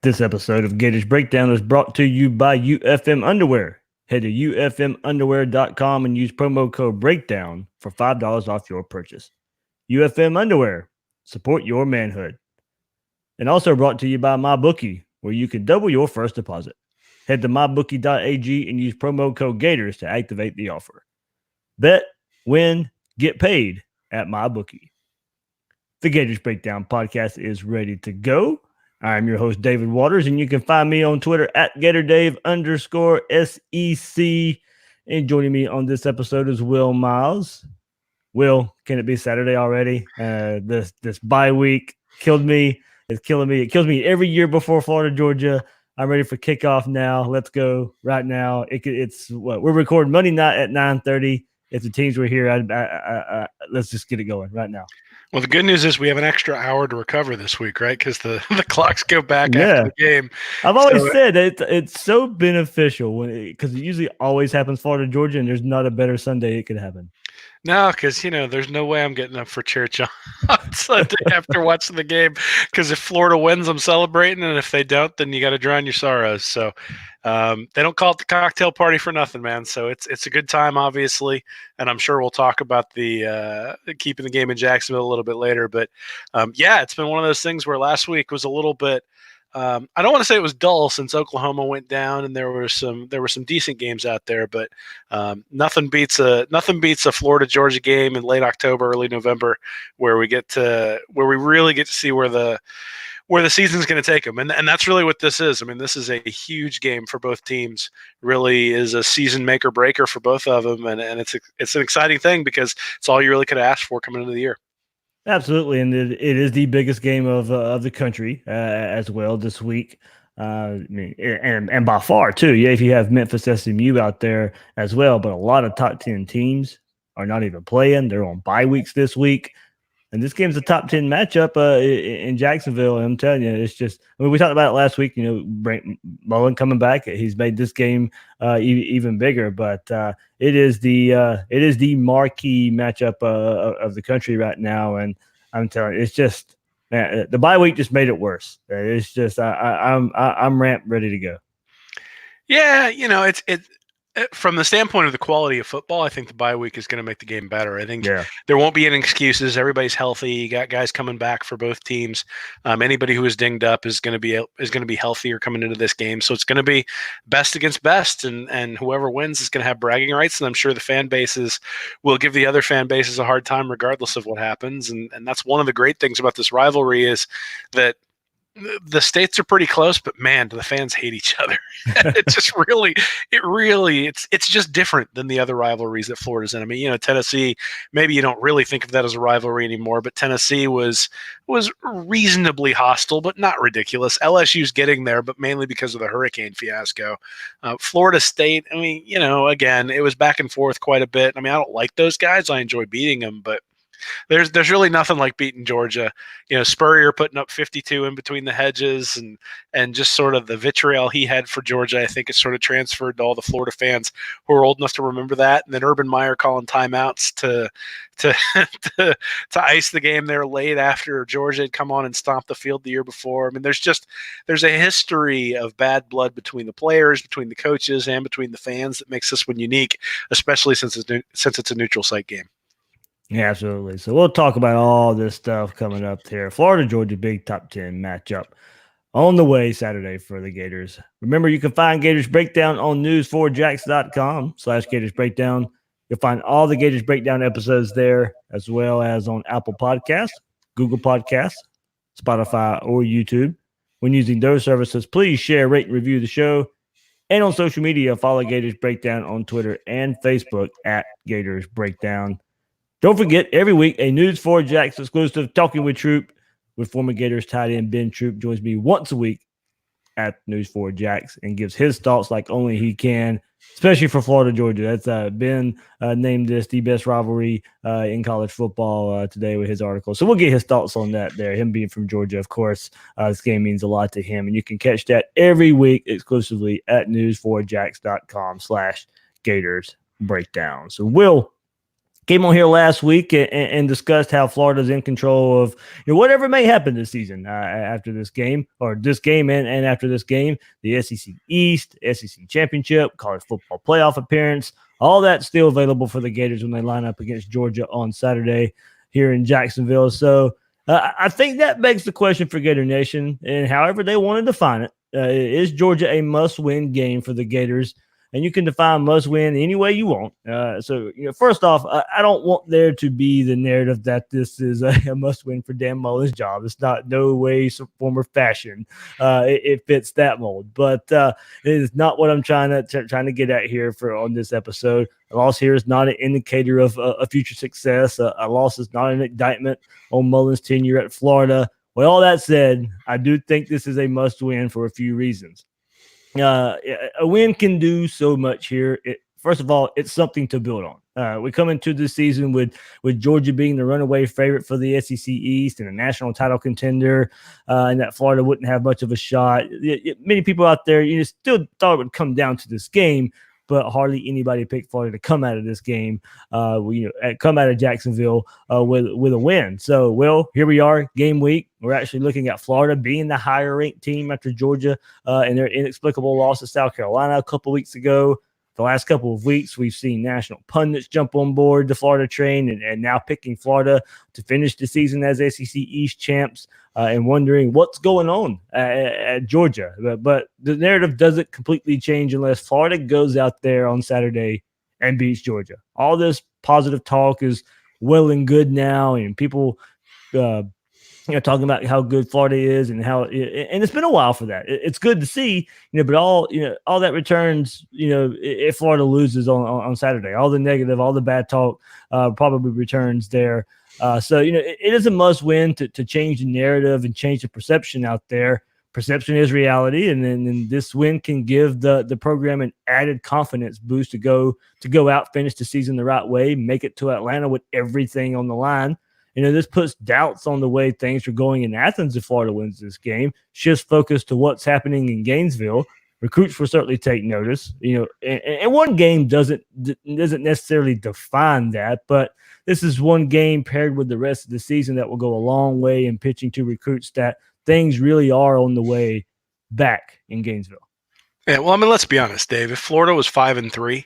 This episode of Gators Breakdown is brought to you by UFM Underwear. Head to ufmunderwear.com and use promo code BREAKDOWN for $5 off your purchase. UFM Underwear, support your manhood. And also brought to you by MyBookie, where you can double your first deposit. Head to mybookie.ag and use promo code Gators to activate the offer. Bet, win, get paid at MyBookie. The Gators Breakdown podcast is ready to go. I'm your host, David Waters, and you can find me on Twitter at GatorDave_SEC. And joining me on this episode is Will Miles. Will, can it be Saturday already? This bye week killed me. It's killing me. It kills me every year before Florida, Georgia. I'm ready for kickoff now. Let's go right now. It's what we're recording Monday night at 9:30. If the teams were here, let's just get it going right now. Well, the good news is we have an extra hour to recover this week, right? Because the clocks go back after the game. I've always said that it's so beneficial because it usually always happens Florida, Georgia, and there's not a better Sunday it could happen. No, because, there's no way I'm getting up for church on Sunday after watching the game. Because if Florida wins, I'm celebrating. And if they don't, then you got to drown your sorrows. So they don't call it the cocktail party for nothing, man. So it's a good time, obviously. And I'm sure we'll talk about the keeping the game in Jacksonville a little bit later. But, it's been one of those things where last week was a little bit I don't want to say it was dull since Oklahoma went down and there were some decent games out there, but nothing beats a Florida Georgia game in late October, early November, where we really get to see where the season's going to take them, and that's really what this is. I mean, this is a huge game for both teams. Really is a season maker breaker for both of them, and it's an exciting thing because it's all you really could ask for coming into the year. Absolutely, and it is the biggest game of the country as well this week. And by far too. Yeah, if you have Memphis SMU out there as well, but a lot of top 10 teams are not even playing. They're on bye weeks this week. And this game's a top 10 matchup in Jacksonville. And I'm telling you, it's just, we talked about it last week, Brent Mullen coming back. He's made this game even bigger, but it is the marquee matchup of the country right now. And I'm telling you, it's just, man, the bye week just made it worse. It's just, I'm ramped, ready to go. Yeah. It's from the standpoint of the quality of football, I think the bye week is going to make the game better. I think there won't be any excuses. Everybody's healthy. You got guys coming back for both teams. Anybody who is dinged up is going to be healthier coming into this game. So it's going to be best against best, and whoever wins is going to have bragging rights. And I'm sure the fan bases will give the other fan bases a hard time regardless of what happens. And that's one of the great things about this rivalry is that the states are pretty close, but man, do the fans hate each other. It's just it's just different than the other rivalries that Florida's in. I mean, Tennessee, maybe you don't really think of that as a rivalry anymore, but Tennessee was reasonably hostile, but not ridiculous. LSU's getting there, but mainly because of the hurricane fiasco. Florida State, I mean, again, it was back and forth quite a bit. I mean, I don't like those guys. I enjoy beating them, but there's really nothing like beating Georgia. Spurrier putting up 52 in between the hedges and just sort of the vitriol he had for Georgia, I think, is sort of transferred to all the Florida fans who are old enough to remember that. And then Urban Meyer calling timeouts to ice the game there late after Georgia had come on and stomped the field the year before. I mean, there's a history of bad blood between the players, between the coaches, and between the fans that makes this one unique, especially since it's a neutral site game. Yeah, absolutely. So we'll talk about all this stuff coming up here. Florida, Georgia, big top 10 matchup on the way Saturday for the Gators. Remember, you can find Gators Breakdown on news4jax.com/Gators Breakdown. You'll find all the Gators Breakdown episodes there, as well as on Apple Podcasts, Google Podcasts, Spotify, or YouTube. When using those services, please share, rate, and review the show. And on social media, follow Gators Breakdown on Twitter and Facebook at Gators Breakdown. Don't forget, every week, a News4Jax exclusive Talking with Troop with former Gators tight end Ben Troop joins me once a week at News4Jax and gives his thoughts like only he can, especially for Florida, Georgia. That's Ben named this the best rivalry in college football today with his article. So we'll get his thoughts on that there. Him being from Georgia, of course, this game means a lot to him. And you can catch that every week exclusively at news4jax.com/Gators Breakdown. So, Will, came on here last week and discussed how Florida's in control of whatever may happen this season after this game, or this game and after this game, the SEC East, SEC Championship, college football playoff appearance, all that's still available for the Gators when they line up against Georgia on Saturday here in Jacksonville. So I think that begs the question for Gator Nation, and however they want to define it. Is Georgia a must-win game for the Gators? And you can define must win any way you want. So, first off, I don't want there to be the narrative that this is a must win for Dan Mullen's job. It's not no way, form, or fashion. It fits that mold, but it is not what I'm trying to get at here on this episode. A loss here is not an indicator of a future success. A loss is not an indictment on Mullen's tenure at Florida. With all that said, I do think this is a must win for a few reasons. A win can do so much here. First of all, it's something to build on. We come into this season with Georgia being the runaway favorite for the SEC East and a national title contender, and that Florida wouldn't have much of a shot. Many people out there, still thought it would come down to this game, but hardly anybody picked Florida to come out of this game, come out of Jacksonville with a win. So, well, here we are, game week. We're actually looking at Florida being the higher-ranked team after Georgia and their inexplicable loss to South Carolina a couple weeks ago. The last couple of weeks, we've seen national pundits jump on board the Florida train and now picking Florida to finish the season as SEC East champs and wondering what's going on at Georgia. But the narrative doesn't completely change unless Florida goes out there on Saturday and beats Georgia. All this positive talk is well and good now, and people talking about how good Florida is and and it's been a while for that. It's good to see, but all that returns, if Florida loses on Saturday, all the negative, all the bad talk probably returns there. So, it is a must win to change the narrative and change the perception out there. Perception is reality. And then this win can give the program an added confidence boost to go out, finish the season the right way, make it to Atlanta with everything on the line. This puts doubts on the way things are going in Athens if Florida wins this game. Shifts focus to what's happening in Gainesville. Recruits will certainly take notice. And one game doesn't necessarily define that, but this is one game paired with the rest of the season that will go a long way in pitching to recruits that things really are on the way back in Gainesville. Yeah, well, let's be honest, Dave. If Florida was 5-3,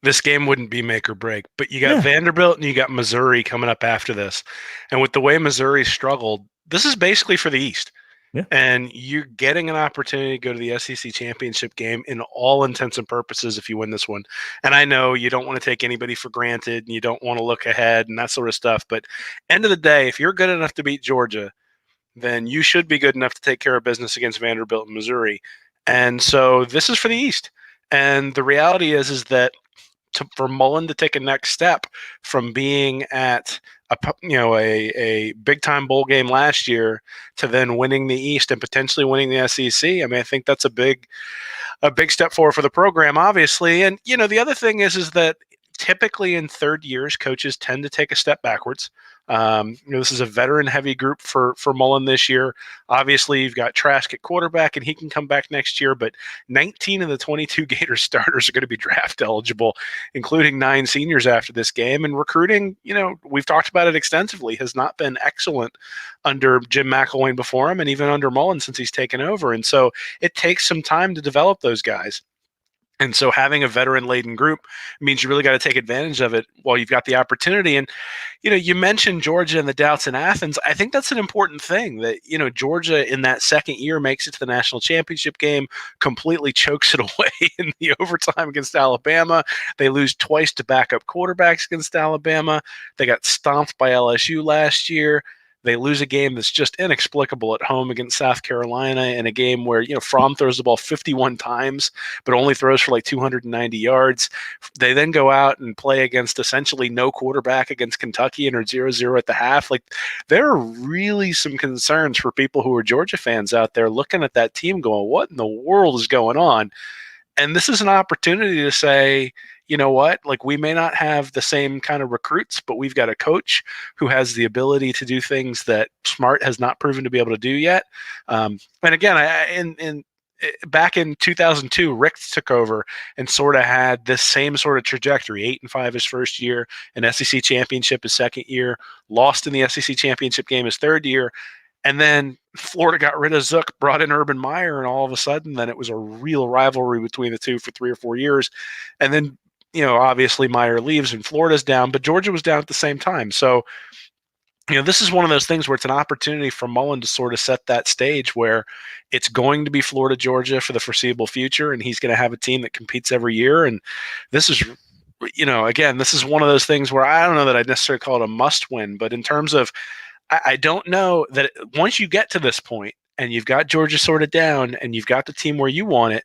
this game wouldn't be make or break. But you got Vanderbilt and you got Missouri coming up after this. And with the way Missouri struggled, this is basically for the East. Yeah. And you're getting an opportunity to go to the SEC championship game in all intents and purposes if you win this one. And I know you don't want to take anybody for granted and you don't want to look ahead and that sort of stuff. But end of the day, if you're good enough to beat Georgia, then you should be good enough to take care of business against Vanderbilt and Missouri. And so this is for the East. And the reality is that for Mullen to take a next step from being at a big time bowl game last year to then winning the East and potentially winning the SEC. I think that's a big step forward for the program, obviously. And the other thing is that typically in third years, coaches tend to take a step backwards. This is a veteran-heavy group for Mullen this year. Obviously, you've got Trask at quarterback, and he can come back next year. But 19 of the 22 Gators starters are going to be draft eligible, including 9 seniors after this game. And recruiting, we've talked about it extensively, has not been excellent under Jim McElwain before him, and even under Mullen since he's taken over. And so it takes some time to develop those guys. And so having a veteran-laden group means you really got to take advantage of it while you've got the opportunity. And, you mentioned Georgia and the doubts in Athens. I think that's an important thing that, Georgia in that second year makes it to the national championship game, completely chokes it away in the overtime against Alabama. They lose twice to backup quarterbacks against Alabama. They got stomped by LSU last year. They lose a game that's just inexplicable at home against South Carolina in a game where, Fromm throws the ball 51 times, but only throws for like 290 yards. They then go out and play against essentially no quarterback against Kentucky and are 0-0 at the half. Like, there are really some concerns for people who are Georgia fans out there looking at that team going, what in the world is going on? And this is an opportunity to say, you know what, like, we may not have the same kind of recruits, but we've got a coach who has the ability to do things that Smart has not proven to be able to do yet. And again, back in 2002, Rick took over and sort of had this same sort of trajectory: 8-5 his first year, an SEC championship his second year, lost in the SEC championship game his third year, and then Florida got rid of Zook, brought in Urban Meyer, and all of a sudden, then it was a real rivalry between the two for 3 or 4 years, and then obviously Meyer leaves and Florida's down, but Georgia was down at the same time. So this is one of those things where it's an opportunity for Mullen to sort of set that stage where it's going to be Florida, Georgia for the foreseeable future, and he's going to have a team that competes every year. And this is, again, this is one of those things where I don't know that I'd necessarily call it a must win, but in terms of, I don't know that once you get to this point and you've got Georgia sort of down and you've got the team where you want it,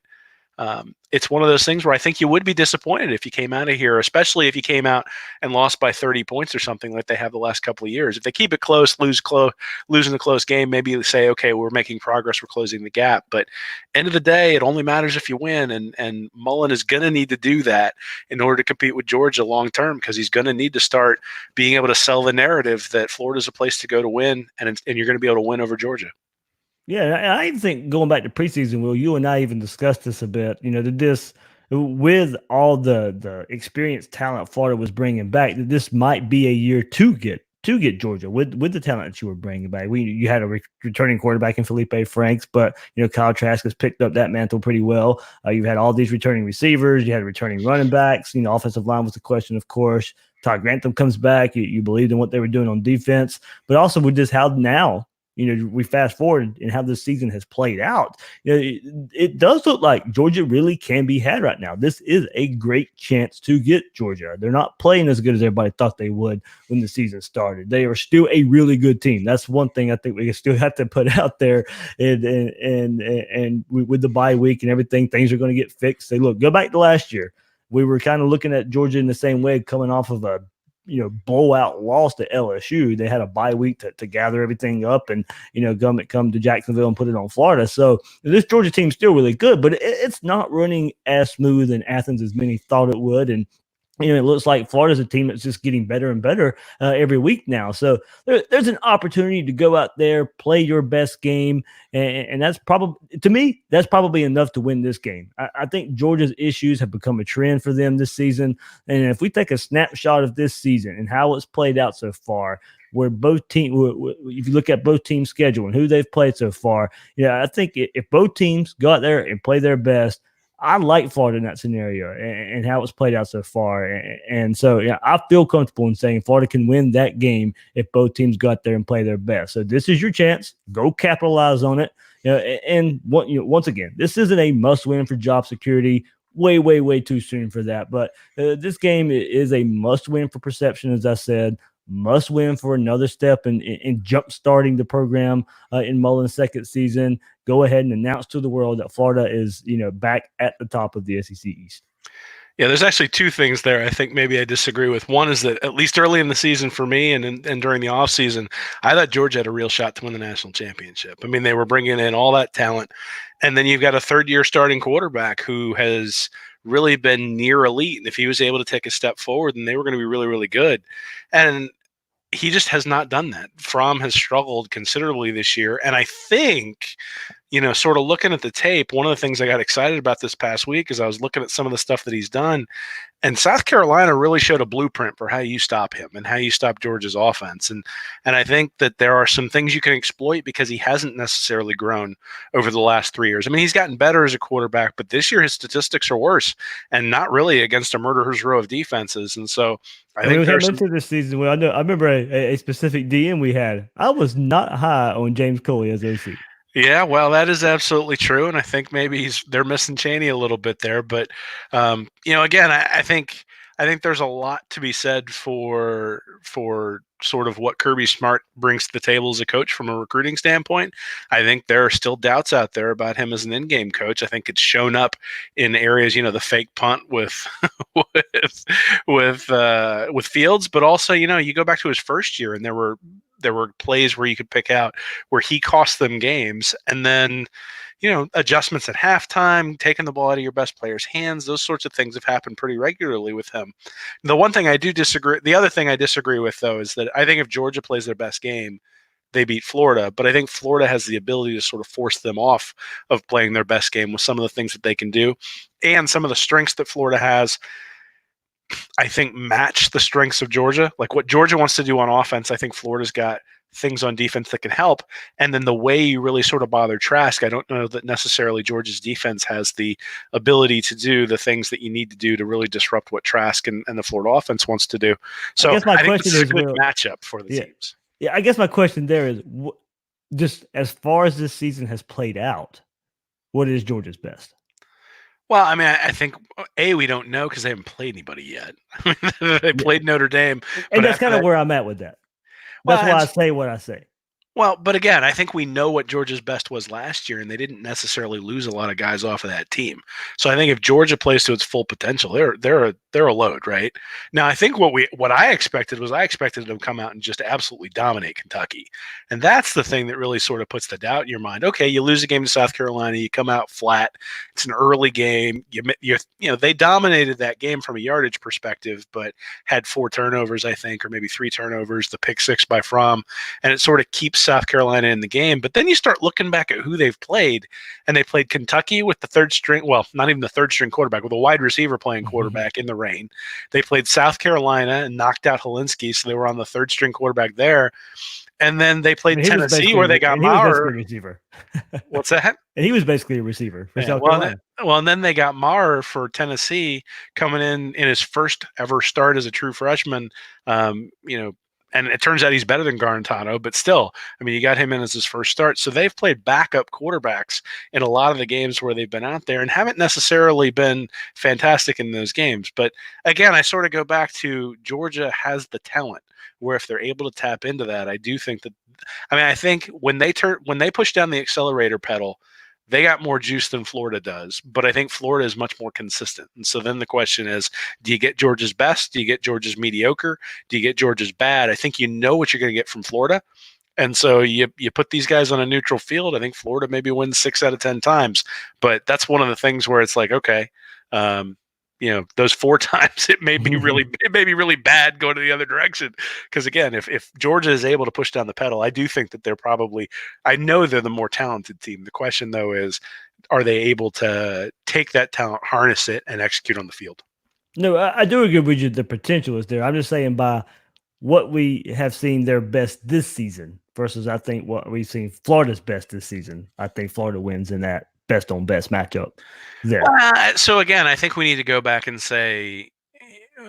it's one of those things where I think you would be disappointed if you came out of here, especially if you came out and lost by 30 points or something like they have the last couple of years. If they keep it close, losing the close game, maybe you say, okay, we're making progress, we're closing the gap. But end of the day, it only matters if you win, and Mullen is going to need to do that in order to compete with Georgia long term, because he's going to need to start being able to sell the narrative that Florida's a place to go to win, and you're going to be able to win over Georgia. Yeah, I even think going back to preseason, Will, you and I even discussed this a bit. That this, with all the experienced talent Florida was bringing back, that this might be a year to get Georgia with the talent that you were bringing back. You had a returning quarterback in Felipe Franks, but Kyle Trask has picked up that mantle pretty well. You've had all these returning receivers, you had returning running backs. Offensive line was the question, of course. Todd Grantham comes back. You believed in what they were doing on defense, but also with just how now. We fast forward and how this season has played out. It does look like Georgia really can be had right now. This is a great chance to get Georgia. They're not playing as good as everybody thought they would when the season started. They are still a really good team. That's one thing I think we still have to put out there. And with the bye week and everything, things are going to get fixed. Go back to last year. We were kind of looking at Georgia in the same way, coming off of a blowout loss to LSU. They had a bye week to gather everything up and, come to Jacksonville and put it on Florida. So this Georgia team's still really good, but it's not running as smooth in Athens as many thought it would. And, it looks like Florida's a team that's just getting better and better every week now. So there's an opportunity to go out there, play your best game. And that's probably, to me, that's probably enough to win this game. I think Georgia's issues have become a trend for them this season. And if we take a snapshot of this season and how it's played out so far, where both teams, if you look at both teams' schedule and who they've played so far, I think if both teams go out there and play their best, I like Florida in that scenario and how it's played out so far. And so, I feel comfortable in saying Florida can win that game if both teams go out there and play their best. So this is your chance. Go capitalize on it. And once again, this isn't a must-win for job security. Way, way, way too soon for that. But this game is a must-win for perception, as I said. Must win for another step in jump starting the program in Mullen's second season. Go ahead and announce to the world that Florida is, back at the top of the SEC East. Yeah, there's actually two things there I think maybe I disagree with. One is that at least early in the season for me and during the offseason, I thought Georgia had a real shot to win the national championship. I mean, they were bringing in all that talent. And then you've got a third-year starting quarterback who has really been near elite. And if he was able to take a step forward, then they were going to be really, really good. And he just has not done that. Fromm has struggled considerably this year. And I think, sort of looking at the tape, one of the things I got excited about this past week is I was looking at some of the stuff that he's done. And South Carolina really showed a blueprint for how you stop him and how you stop Georgia's offense. And I think that there are some things you can exploit because he hasn't necessarily grown over the last 3 years. I mean, he's gotten better as a quarterback, but this year his statistics are worse and not really against a murderer's row of defenses. And so I think there's some this season. Well, I remember a specific DM we had. I was not high on James Coley as OC. Yeah, well, that is absolutely true, and I think maybe they're missing Chaney a little bit there. But again, I think there's a lot to be said for sort of what Kirby Smart brings to the table as a coach from a recruiting standpoint. I think there are still doubts out there about him as an in-game coach. I think it's shown up in areas, the fake punt with with Fields, but also, you go back to his first year and there were plays where you could pick out where he cost them games, and then adjustments at halftime, taking the ball out of your best player's hands, those sorts of things have happened pretty regularly with him. The other thing I disagree with, though, is that I think if Georgia plays their best game, they beat Florida. But I think Florida has the ability to sort of force them off of playing their best game with some of the things that they can do, and some of the strengths that Florida has, I think, match the strengths of Georgia. Like what Georgia wants to do on offense, I think Florida's got things on defense that can help. And then the way you really sort of bother Trask, I don't know that necessarily Georgia's defense has the ability to do the things that you need to do to really disrupt what Trask and the Florida offense wants to do. So I think this is a good matchup for the teams. Yeah, I guess my question there is, just as far as this season has played out, what is Georgia's best? Well, I mean, I think we don't know because they haven't played anybody yet. They played Notre Dame, and that's kind of where I'm at with that. That's why I say what I say. Well, but again, I think we know what Georgia's best was last year, and they didn't necessarily lose a lot of guys off of that team. So I think if Georgia plays to its full potential, they're a load, right? Now, I think what I expected was them to come out and just absolutely dominate Kentucky, and that's the thing that really sort of puts the doubt in your mind. Okay, you lose a game to South Carolina, you come out flat. It's an early game. They dominated that game from a yardage perspective, but had 4 turnovers, I think, or maybe 3 turnovers. The pick 6 by Fromm, and it sort of keeps South Carolina in the game. But then you start looking back at who they've played, and they played Kentucky with the third string, well, not even the third string quarterback, with a wide receiver playing quarterback in the rain. They played South Carolina and knocked out Helinski, so they were on the third string quarterback there. And then they played Tennessee, where they got Maurer. What's that? And he was basically a receiver for South Carolina. And then they got Maurer for Tennessee coming in his first ever start as a true freshman. And it turns out he's better than Garantano, but still, I mean, you got him in as his first start. So they've played backup quarterbacks in a lot of the games where they've been out there and haven't necessarily been fantastic in those games. But again, I sort of go back to Georgia has the talent where if they're able to tap into that, I do think that, I think when they push down the accelerator pedal, they got more juice than Florida does, but I think Florida is much more consistent. And so then the question is, do you get Georgia's best? Do you get Georgia's mediocre? Do you get Georgia's bad? I think you know what you're going to get from Florida. And so you put these guys on a neutral field. I think Florida maybe wins 6 out of 10 times, but that's one of the things where it's like, okay, those 4 times it may be really bad going to the other direction. Because again, if Georgia is able to push down the pedal, I do think that I know they're the more talented team. The question though is, are they able to take that talent, harness it, and execute on the field? No, I do agree with you. The potential is there. I'm just saying by what we have seen their best this season versus I think what we've seen Florida's best this season. I think Florida wins in that best on best matchup there. So again, I think we need to go back and say,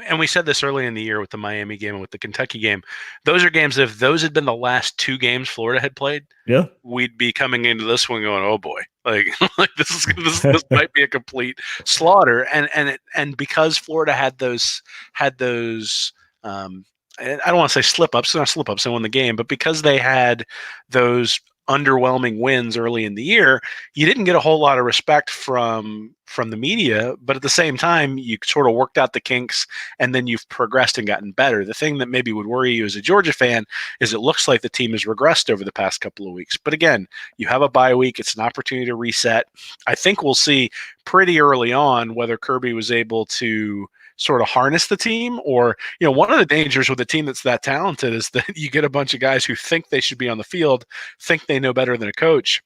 and we said this early in the year with the Miami game and with the Kentucky game, those are games, if those had been the last 2 games Florida had played, we'd be coming into this one going, oh boy, like this might be a complete slaughter. And because Florida had those I don't want to say slip-ups, not slip-ups, they won the game, but because they had those underwhelming wins early in the year, you didn't get a whole lot of respect from the media, but at the same time, you sort of worked out the kinks and then you've progressed and gotten better. The thing that maybe would worry you as a Georgia fan is it looks like the team has regressed over the past couple of weeks. But again, you have a bye week. It's an opportunity to reset. I think we'll see pretty early on whether Kirby was able to sort of harness the team, or one of the dangers with a team that's that talented is that you get a bunch of guys who think they should be on the field, think they know better than a coach.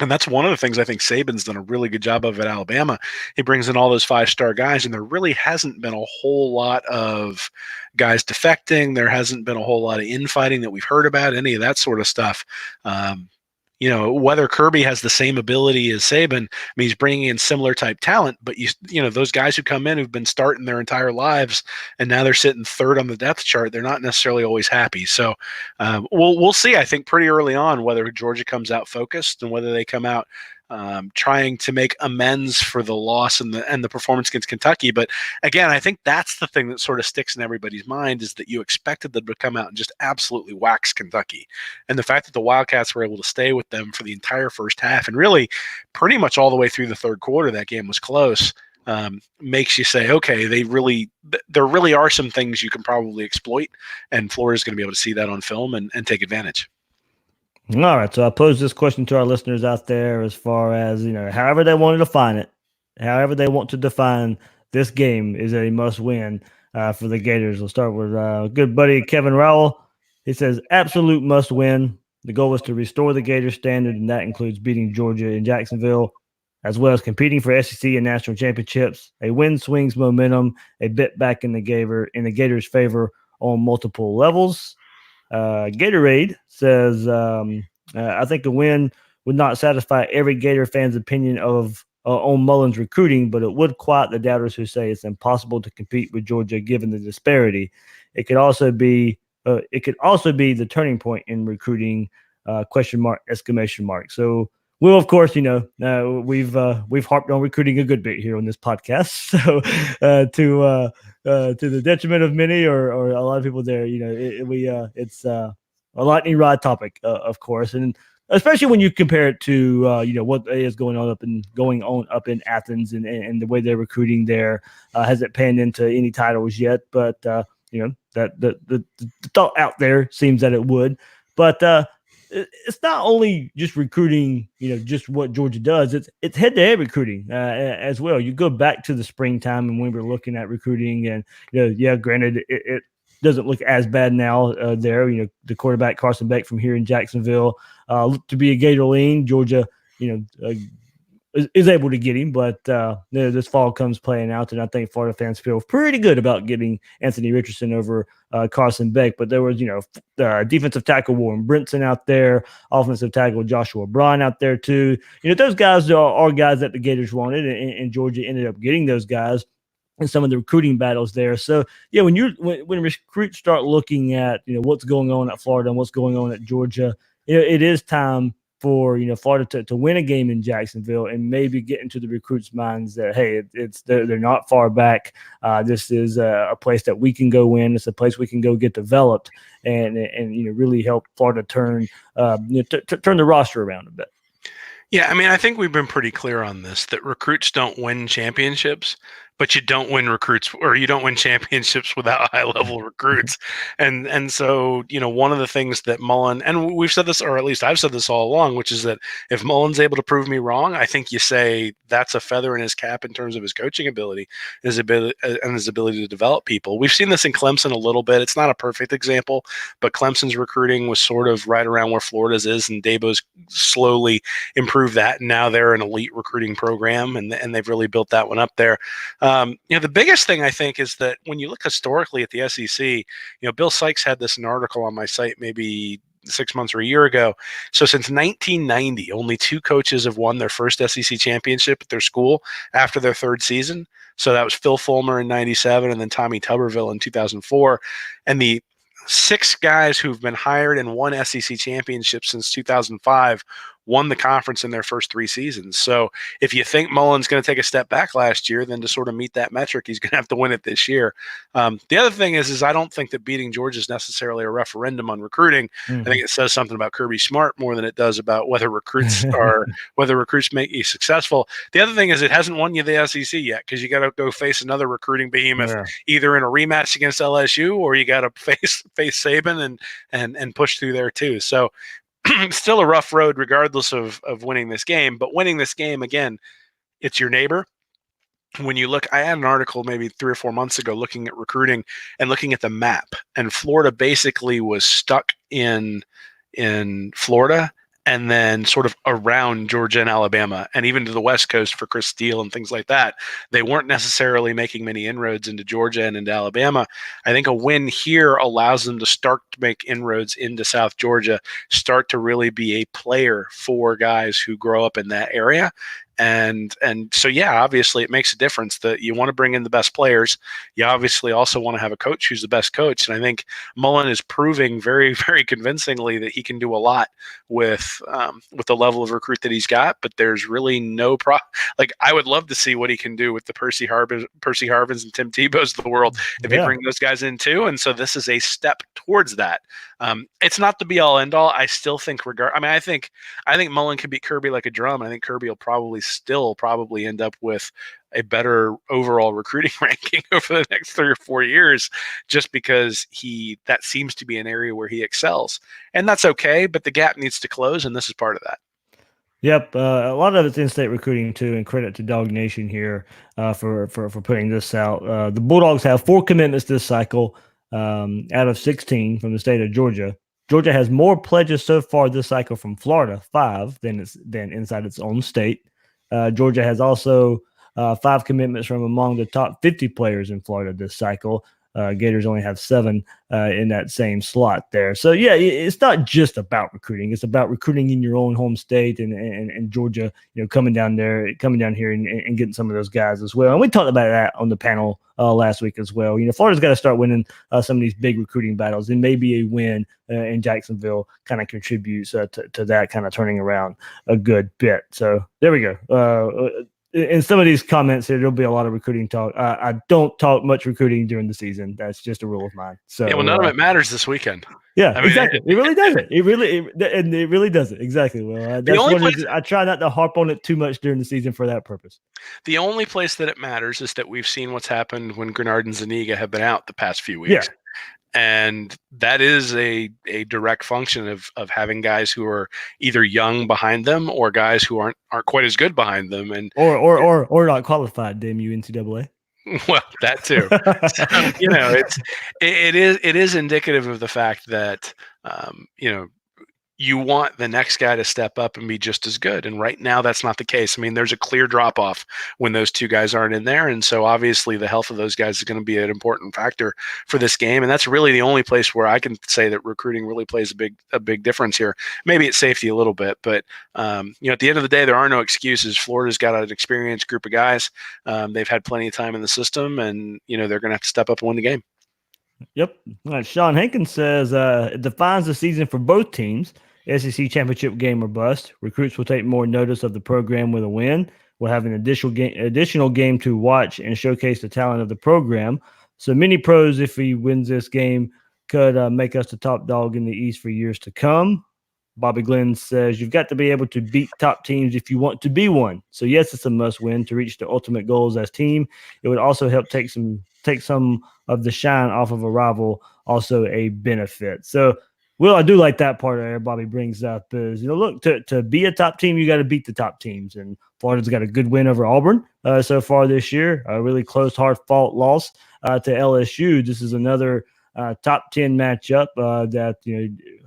And that's one of the things I think Saban's done a really good job of at Alabama. He brings in all those 5-star guys, and there really hasn't been a whole lot of guys defecting. There hasn't been a whole lot of infighting that we've heard about, any of that sort of stuff. Whether Kirby has the same ability as Saban, he's bringing in similar type talent, but those guys who come in who've been starting their entire lives and now they're sitting 3rd on the depth chart, they're not necessarily always happy. So we'll see, I think, pretty early on whether Georgia comes out focused and whether they come out trying to make amends for the loss and the performance against Kentucky. But again, I think that's the thing that sort of sticks in everybody's mind, is that you expected them to come out and just absolutely wax Kentucky. And the fact that the Wildcats were able to stay with them for the entire first half and really pretty much all the way through the third quarter, that game was close, makes you say, okay, there really are some things you can probably exploit, and Florida's going to be able to see that on film and take advantage. All right, so I pose this question to our listeners out there as far as, however they want to define it, however they want to define this game is a must-win for the Gators. We'll start with good buddy Kevin Rowell. He says, absolute must-win. The goal was to restore the Gators standard, and that includes beating Georgia in Jacksonville, as well as competing for SEC and national championships. A win swings momentum a bit back in the Gators' favor on multiple levels. Gatorade says, I think the win would not satisfy every Gator fan's opinion of on Mullen's recruiting, but it would quiet the doubters who say it's impossible to compete with Georgia given the disparity. It could also be the turning point in recruiting. Question mark, exclamation mark. So, well, of course, we've harped on recruiting a good bit here on this podcast. So, to the detriment of many or a lot of people there, it's a lightning rod topic, of course, and especially when you compare it to what is going on up in Athens and the way they're recruiting there. Hasn't panned into any titles yet, but that the thought out there seems that it would. But it's not only just recruiting, just what Georgia does. It's head-to-head recruiting as well. You go back to the springtime and when we were looking at recruiting, and granted, it doesn't look as bad now there. The quarterback Carson Beck from here in Jacksonville looked to be a Gator lean. Georgia, is able to get him, but this fall comes playing out, and I think Florida fans feel pretty good about getting Anthony Richardson over Carson Beck. But there was, defensive tackle Warren Brinson out there, offensive tackle Joshua Braun out there too. Those guys are guys that the Gators wanted, and Georgia ended up getting those guys in some of the recruiting battles there. So when recruits start looking at what's going on at Florida and what's going on at Georgia, it is time for Florida to win a game in Jacksonville and maybe get into the recruits' minds that hey, they're not far back. This is a place that we can go win. It's a place we can go get developed and really help Florida turn the roster around a bit. Yeah, I mean, I think we've been pretty clear on this, that recruits don't win championships, but you don't win recruits, or you don't win championships without high-level recruits. And so, one of the things that Mullen, and we've said this, or at least I've said this all along, which is that if Mullen's able to prove me wrong, I think you say that's a feather in his cap in terms of his coaching ability, his ability to develop people. We've seen this in Clemson a little bit. It's not a perfect example, but Clemson's recruiting was sort of right around where Florida's is, and Dabo's slowly improved that, and now they're an elite recruiting program, and they've really built that one up there. The biggest thing I think is that when you look historically at the SEC, Bill Sykes had this in an article on my site maybe 6 months or a year ago. So since 1990, only 2 coaches have won their first SEC championship at their school after their third season. So that was Phil Fulmer in 97 and then Tommy Tuberville in 2004. And the 6 guys who've been hired and won SEC championships since 2005 won the conference in their first 3 seasons. So if you think Mullen's going to take a step back last year, then to sort of meet that metric, he's going to have to win it this year. The other thing is I don't think that beating Georgia is necessarily a referendum on recruiting. I think it says something about Kirby Smart more than it does about whether recruits make you successable. The other thing is it hasn't won you the SEC yet, because you got to go face another recruiting behemoth, either in a rematch against LSU or you got to face Saban and push through there too. So still a rough road regardless of winning this game, but winning this game, again, it's your neighbor. When you look, I had an article maybe 3 or 4 months ago looking at recruiting and looking at the map, and Florida basically was stuck in Florida and then sort of around Georgia and Alabama and even to the West Coast for Chris Steele and things like that. They weren't necessarily making many inroads into Georgia and into Alabama. I think a win here allows them to start to make inroads into South Georgia, start to really be a player for guys who grow up in that area. And so, obviously it makes a difference that you want to bring in the best players. You obviously also want to have a coach who's the best coach. And I think Mullen is proving very, very convincingly that he can do a lot with the level of recruit that he's got, but there's really no I would love to see what he can do with the Percy Harvins and Tim Tebow's of the world if he bring those guys in too. And so this is a step towards that. It's not the be all end all. I still think I think Mullen can beat Kirby like a drum. I think Kirby will probably end up with a better overall recruiting ranking over the next 3 or 4 years, just because that seems to be an area where he excels, and that's okay, but the gap needs to close, and this is part of that. Yep, a lot of it's in-state recruiting too, and credit to Dog Nation here for putting this out. The Bulldogs have 4 commitments this cycle out of 16 from the state of Georgia. Georgia has more pledges so far this cycle from Florida, 5, than inside its own state. Georgia has also 5 commitments from among the top 50 players in Florida this cycle. Gators only have 7 in that same slot there. So, yeah, it's not just about recruiting. It's about recruiting in your own home state and Georgia, coming down here and getting some of those guys as well. And we talked about that on the panel last week as well. Florida's got to start winning some of these big recruiting battles, and maybe a win in Jacksonville kind of contributes to that kind of turning around a good bit. So there we go. In some of these comments here, there'll be a lot of recruiting talk. I don't talk much recruiting during the season. That's just a rule of mine. So yeah, well, none of it matters this weekend. Yeah, exactly. It really doesn't. It really doesn't. Exactly. Well, that's one reason I try not to harp on it too much during the season for that purpose. The only place that it matters is that we've seen what's happened when Grenard and Zuniga have been out the past few weeks. Yeah. And that is a direct function of having guys who are either young behind them or guys who aren't quite as good behind them, and or not qualified. Damn you, NCAA. Well, that too. So, it is indicative of the fact that you want the next guy to step up and be just as good. And right now that's not the case. I mean, there's a clear drop off when those two guys aren't in there. And so obviously the health of those guys is going to be an important factor for this game. And that's really the only place where I can say that recruiting really plays a big difference here. Maybe it's safety a little bit, but at the end of the day, there are no excuses. Florida's got an experienced group of guys. They've had plenty of time in the system, and they're going to have to step up and win the game. Yep. All right, Sean Hankins says it defines the season for both teams. SEC championship game or bust. Recruits will take more notice of the program with a win. We'll have an additional game to watch and showcase the talent of the program. So many pros, if he wins this game, could make us the top dog in the East for years to come. Bobby Glenn says you've got to be able to beat top teams if you want to be one. So yes, it's a must win to reach the ultimate goals as team. It would also help take some of the shine off of a rival, also a benefit. So, well, I do like that part there Bobby brings up is, look, to be a top team, you got to beat the top teams. And Florida's got a good win over Auburn so far this year, a really close, hard-fought loss to LSU. This is another top 10 matchup that,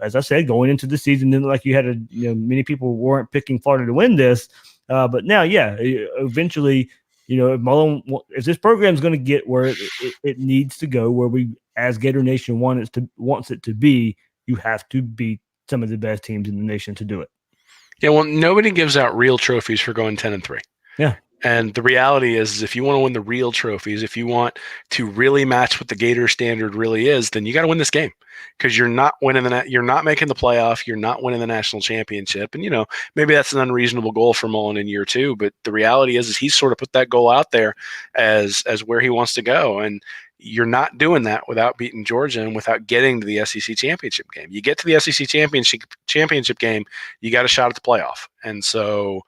as I said, going into the season, didn't look like you had many people weren't picking Florida to win this. But now, yeah, eventually, if this program is going to get where it needs to go, where we, as Gator Nation, wants it to be, you have to beat some of the best teams in the nation to do it. Yeah, well, nobody gives out real trophies for going 10-3. Yeah. And the reality is if you want to win the real trophies, if you want to really match what the Gator standard really is, then you got to win this game, because you're not winning you're not making the playoff, you're not winning the national championship. And maybe that's an unreasonable goal for Mullen in year 2, but the reality is he's sort of put that goal out there as where he wants to go. And you're not doing that without beating Georgia and without getting to the SEC championship game. You get to the SEC championship game, you got a shot at the playoff. And so,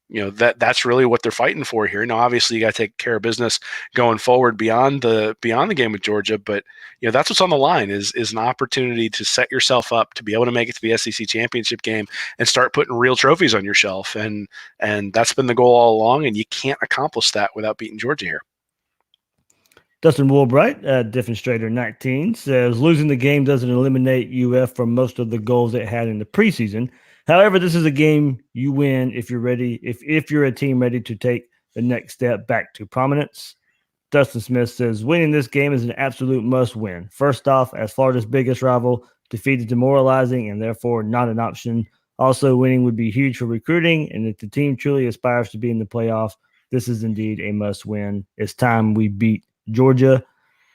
that's really what they're fighting for here. Now, obviously, you got to take care of business going forward beyond the game with Georgia, but that's what's on the line is an opportunity to set yourself up to be able to make it to the SEC championship game and start putting real trophies on your shelf. And that's been the goal all along, and you can't accomplish that without beating Georgia here. Dustin Woolbright, Diffenstrator 19, says losing the game doesn't eliminate UF from most of the goals it had in the preseason. However, this is a game you win if you're ready, if you're a team ready to take the next step back to prominence. Dustin Smith says winning this game is an absolute must win. First off, as Florida's biggest rival, defeat is demoralizing and therefore not an option. Also, winning would be huge for recruiting, and if the team truly aspires to be in the playoff, this is indeed a must win. It's time we beat Georgia.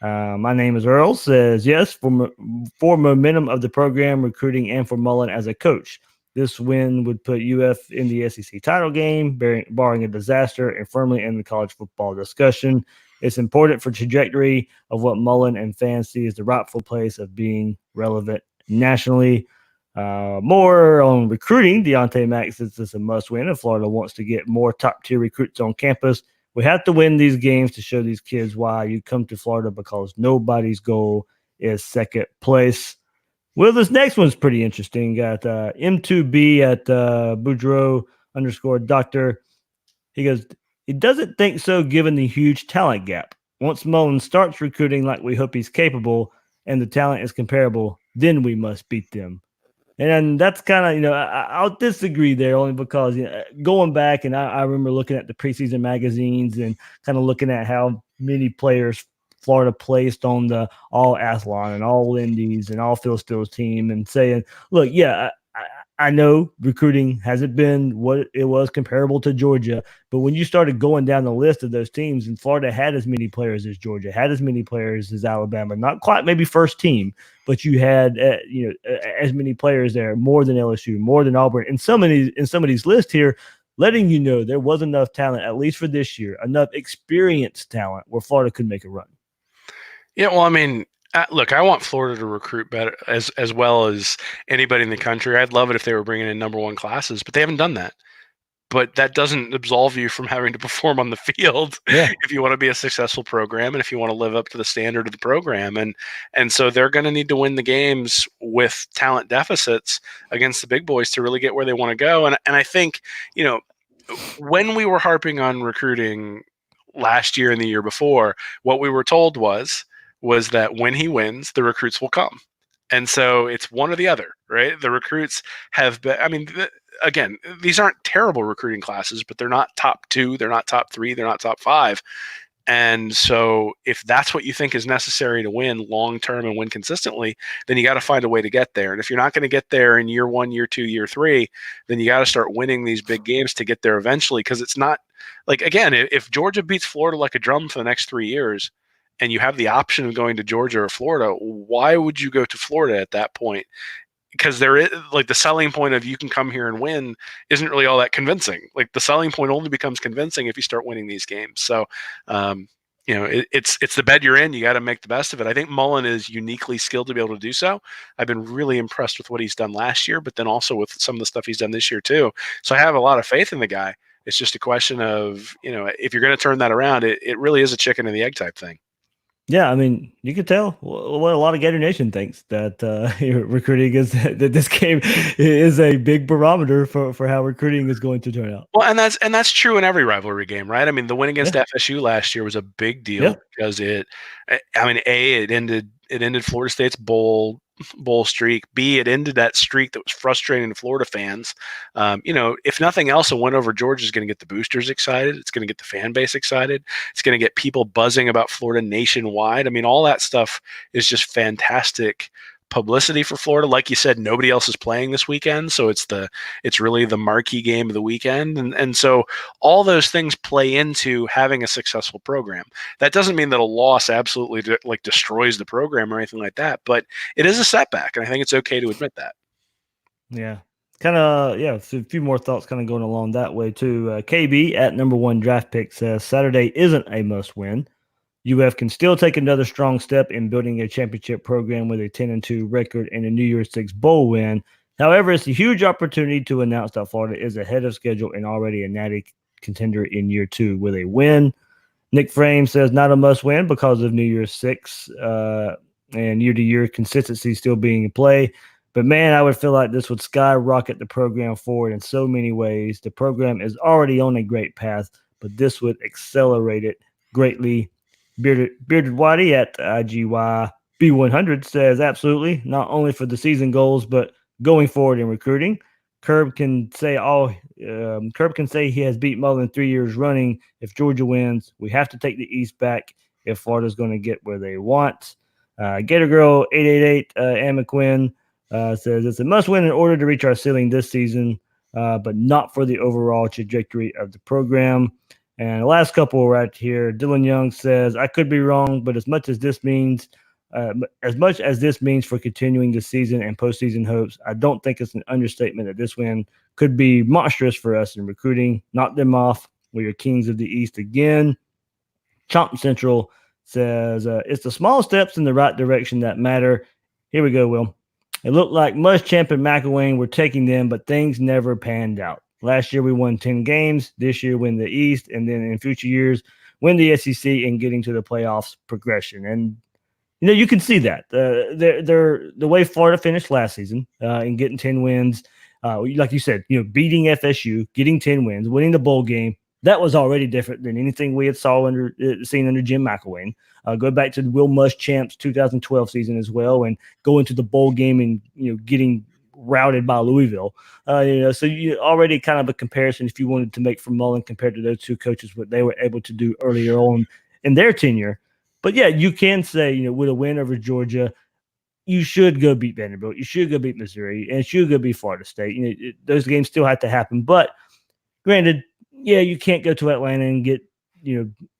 My name is Earl, says yes, for momentum of the program, recruiting, and for Mullen as a coach. This win would put UF in the SEC title game, barring a disaster, and firmly in the college football discussion. It's important for trajectory of what Mullen and fans see as the rightful place of being relevant nationally. More on recruiting. Deontay Mack says it's a must win if Florida wants to get more top-tier recruits on campus. We have to win these games to show these kids why you come to Florida, because nobody's goal is second place. Well, this next one's pretty interesting. Got M2B at Boudreaux_doctor. He goes, he doesn't think so given the huge talent gap. Once Mullen starts recruiting like we hope he's capable and the talent is comparable, then we must beat them. And that's kind of, I'll disagree there only because going back and I remember looking at the preseason magazines and kind of looking at how many players Florida placed on the all Athlon and all Indies and all Phil Steele's team and saying, look, yeah, I know recruiting hasn't been what it was comparable to Georgia, but when you started going down the list of those teams, and Florida had as many players as Georgia, had as many players as Alabama, not quite maybe first team, but you had as many players there, more than LSU, more than Auburn, and some of these lists here, letting you know there was enough talent, at least for this year, enough experienced talent where Florida could make a run. Yeah, well, I mean, look, I want Florida to recruit better as well as anybody in the country. I'd love it if they were bringing in number one classes, but they haven't done that. But that doesn't absolve you from having to perform on the field if you want to be a successful program and if you want to live up to the standard of the program. And so they're going to need to win the games with talent deficits against the big boys to really get where they want to go. And I think, when we were harping on recruiting last year and the year before, what we were told was that when he wins, the recruits will come. And so it's one or the other, right? The recruits have been, again, these aren't terrible recruiting classes, but they're not top 2, they're not top 3, they're not top 5. And so if that's what you think is necessary to win long-term and win consistently, then you got to find a way to get there. And if you're not going to get there in year 1, year 2, year 3, then you got to start winning these big games to get there eventually. Because it's not like, again, if Georgia beats Florida like a drum for the next 3 years, and you have the option of going to Georgia or Florida, why would you go to Florida at that point? Because there is like the selling point of you can come here and win isn't really all that convincing. Like the selling point only becomes convincing if you start winning these games. So, it's the bed you're in. You got to make the best of it. I think Mullen is uniquely skilled to be able to do so. I've been really impressed with what he's done last year, but then also with some of the stuff he's done this year too. So I have a lot of faith in the guy. It's just a question of, if you're going to turn that around, it really is a chicken and the egg type thing. Yeah, I mean, you can tell what a lot of Gator Nation thinks that recruiting is that this game is a big barometer for how recruiting is going to turn out. Well, and that's true in every rivalry game, right? I mean, the win against FSU last year was a big deal because it ended Florida State's bowl streak. B, it ended that streak that was frustrating to Florida fans. If nothing else, a win over Georgia is going to get the boosters excited. It's going to get the fan base excited. It's going to get people buzzing about Florida nationwide. I mean, all that stuff is just fantastic publicity for Florida. Like you said, nobody else is playing this weekend, so it's really the marquee game of the weekend, and so all those things play into having a successful program. That doesn't mean that a loss absolutely destroys the program or anything like that, but it is a setback, and I think it's okay to admit that. Yeah. So a few more thoughts kind of going along that way too. KB at number 1 draft pick says Saturday isn't a must win. UF can still take another strong step in building a championship program with a 10-2 record and a New Year's Six bowl win. However, it's a huge opportunity to announce that Florida is ahead of schedule and already a natty contender in year 2 with a win. Nick Frame says not a must win because of New Year's Six and year-to-year consistency still being in play. But man, I would feel like this would skyrocket the program forward in so many ways. The program is already on a great path, but this would accelerate it greatly. Bearded Whitey at IGY B100 says absolutely, not only for the season goals, but going forward in recruiting. Curb can say he has beat Mullen 3 years running. If Georgia wins, we have to take the East back if Florida's going to get where they want. Gator Girl 888 Ann McQuinn says it's a must win in order to reach our ceiling this season, but not for the overall trajectory of the program. And the last couple right here, Dylan Young says, I could be wrong, but as much as this means for continuing the season and postseason hopes, I don't think it's an understatement that this win could be monstrous for us in recruiting. Knock them off. We are kings of the East again. Chomp Central says, it's the small steps in the right direction that matter. Here we go, Will. It looked like Muschamp and McElwain were taking them, but things never panned out. Last year, we won 10 games. This year, win the East. And then in future years, win the SEC and getting to the playoffs progression. And, you can see that. The way Florida finished last season and getting 10 wins, like you said, beating FSU, getting 10 wins, winning the bowl game, That was already different than anything we had seen under Jim McElwain. Go back to the Will Muschamp's 2012 season as well, and go into the bowl game and getting routed by Louisville. So you already kind of a comparison if you wanted to make from Mullen compared to those two coaches, what they were able to do earlier on in their tenure. But yeah, you can say with a win over Georgia, you should go beat Vanderbilt, you should go beat Missouri, and should go beat Florida State. Those games still have to happen, but granted, yeah, you can't go to Atlanta and get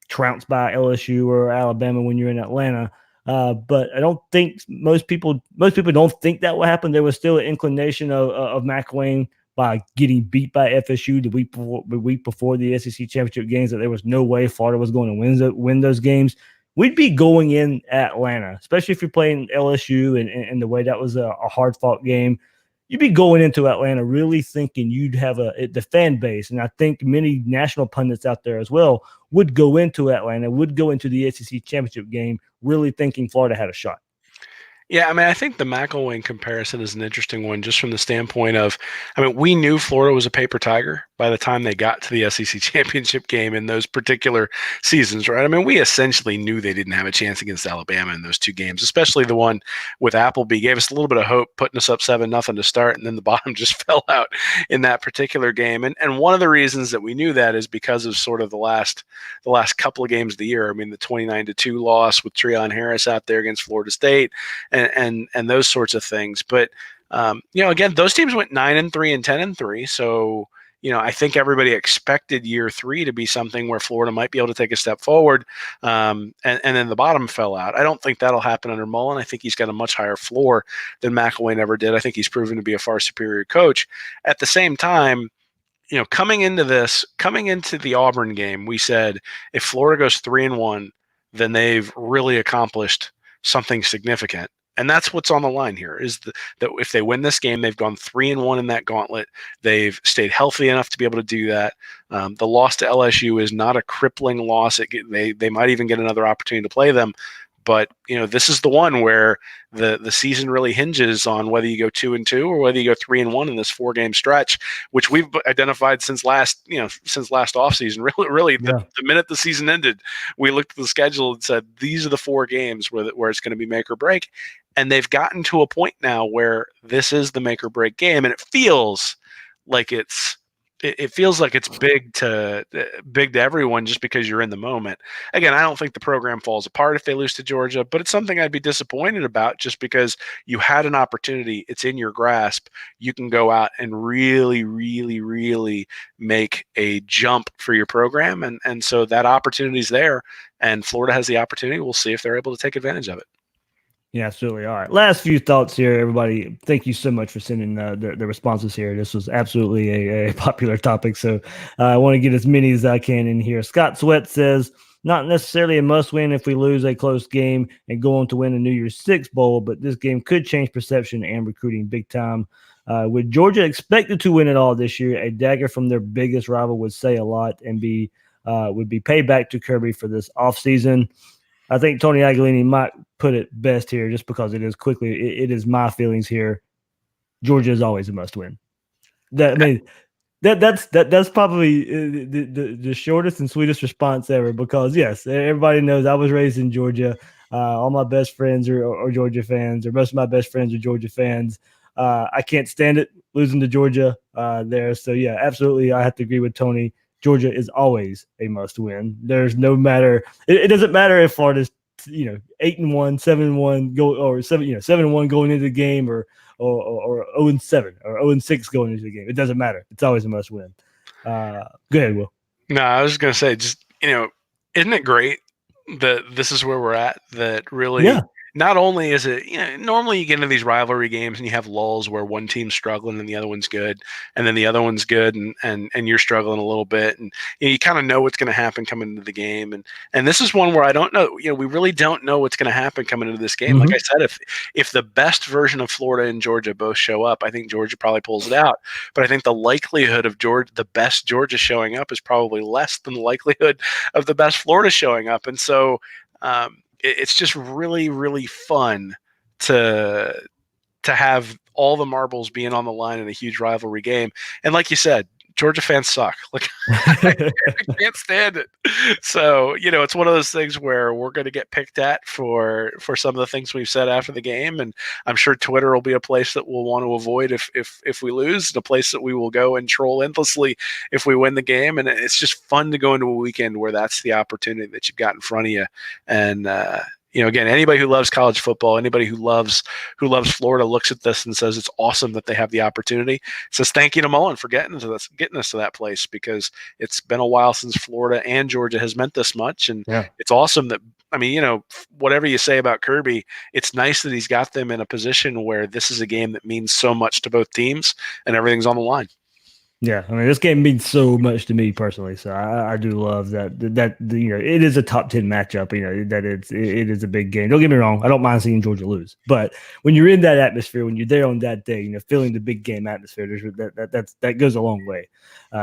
trounced by LSU or Alabama when you're in Atlanta. But I don't think most people don't think that will happen. There was still an inclination of McElwain by getting beat by FSU the week before the SEC championship games that there was no way Florida was going to win those games. We'd be going in Atlanta, especially if you're playing LSU and the way that was a hard fought game. You'd be going into Atlanta really thinking you'd have the fan base. And I think many national pundits out there as well would go into Atlanta, would go into the SEC championship game really thinking Florida had a shot. Yeah, I mean, I think the McElwain comparison is an interesting one just from the standpoint of, we knew Florida was a paper tiger by the time they got to the SEC championship game in those particular seasons, right? We essentially knew they didn't have a chance against Alabama in those two games, especially the one with Appleby. Gave us a little bit of hope, putting us up 7-0 to start, and then the bottom just fell out in that particular game. And one of the reasons that we knew that is because of sort of the last couple of games of the year. The 29-2 loss with Treon Harris out there against Florida State, and those sorts of things. But again, those teams went 9-3 and 10-3. So I think everybody expected year 3 to be something where Florida might be able to take a step forward, and then the bottom fell out. I don't think that'll happen under Mullen. I think he's got a much higher floor than McElwain ever did. I think he's proven to be a far superior coach. At the same time, coming into the Auburn game, we said if Florida goes 3-1, then they've really accomplished something significant. And that's what's on the line here is that if they win this game, they've gone 3-1 in that gauntlet. They've stayed healthy enough to be able to do that. The loss to LSU is not a crippling loss. They might even get another opportunity to play them. But, this is the one where the season really hinges on whether you go 2-2 or whether you go 3-1 in this 4-game stretch, which we've identified since last offseason. Really, the minute the season ended, we looked at the schedule and said, these are the 4 games where it's going to be make or break. And they've gotten to a point now where this is the make or break game. And it feels like it's big to everyone just because you're in the moment. Again, I don't think the program falls apart if they lose to Georgia, but it's something I'd be disappointed about just because you had an opportunity. It's in your grasp. You can go out and really, really, really make a jump for your program. And so that opportunity's there, and Florida has the opportunity. We'll see if they're able to take advantage of it. Yeah, absolutely. All right. Last few thoughts here, everybody. Thank you so much for sending the responses here. This was absolutely a popular topic, so I want to get as many as I can in here. Scott Sweat says, not necessarily a must-win if we lose a close game and go on to win a New Year's Six Bowl, but this game could change perception and recruiting big time. With Georgia expected to win it all this year, a dagger from their biggest rival would say a lot and would be payback to Kirby for this offseason. I think Tony Aguilini might put it best here just because it is my feelings here. Georgia is always a must win. That's probably the shortest and sweetest response ever because, yes, everybody knows I was raised in Georgia. All my best friends are Georgia fans, or most of my best friends are Georgia fans. I can't stand it losing to Georgia there. So, yeah, absolutely. I have to agree with Tony. Georgia is always a must win. There's no matter. It doesn't matter if Florida's 8-1, 7-1 go or 7-1 going into the game or 0-7 or 0-6 going into the game. It doesn't matter. It's always a must win. Go ahead, Will. No, I was going to say, just isn't it great that this is where we're at? That really. Yeah. Not only is it, normally you get into these rivalry games and you have lulls where one team's struggling and the other one's good, and then the other one's good and you're struggling a little bit, and you kind of know what's going to happen coming into the game, and this is one where I don't know, we really don't know what's going to happen coming into this game. Mm-hmm. Like I said, if the best version of Florida and Georgia both show up, I think Georgia probably pulls it out, but I think the likelihood of the best Georgia showing up is probably less than the likelihood of the best Florida showing up, and so. It's just really, really fun to have all the marbles being on the line in a huge rivalry game. And like you said, Georgia fans suck. Like, I can't stand it. So, it's one of those things where we're going to get picked at for some of the things we've said after the game, and I'm sure Twitter will be a place that we'll want to avoid if we lose, and a place that we will go and troll endlessly if we win the game. And it's just fun to go into a weekend where that's the opportunity that you've got in front of you. And again, anybody who loves college football, anybody who loves Florida looks at this and says it's awesome that they have the opportunity. Says thank you to Mullen for getting us to that place, because it's been a while since Florida and Georgia has meant this much, and it's awesome that. I mean, whatever you say about Kirby, it's nice that he's got them in a position where this is a game that means so much to both teams, and everything's on the line. Yeah, I mean, this game means so much to me personally, so I do love that it is a top 10 matchup. That it is a big game. Don't get me wrong, I don't mind seeing Georgia lose, but when you're in that atmosphere, when you're there on that day, feeling the big game atmosphere, that goes a long way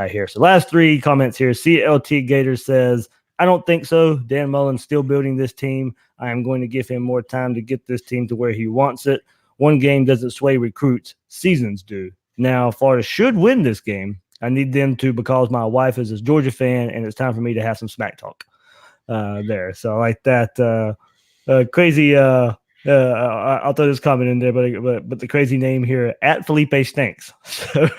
here. So last 3 comments here. CLT Gators says, I don't think so. Dan Mullen's still building this team. I am going to give him more time to get this team to where he wants it. One game doesn't sway recruits, seasons do. Now, Florida should win this game. I need them to, because my wife is a Georgia fan, and it's time for me to have some smack talk there. So I like that crazy. I'll throw this comment in there, but the crazy name here, at Felipe Stinks. So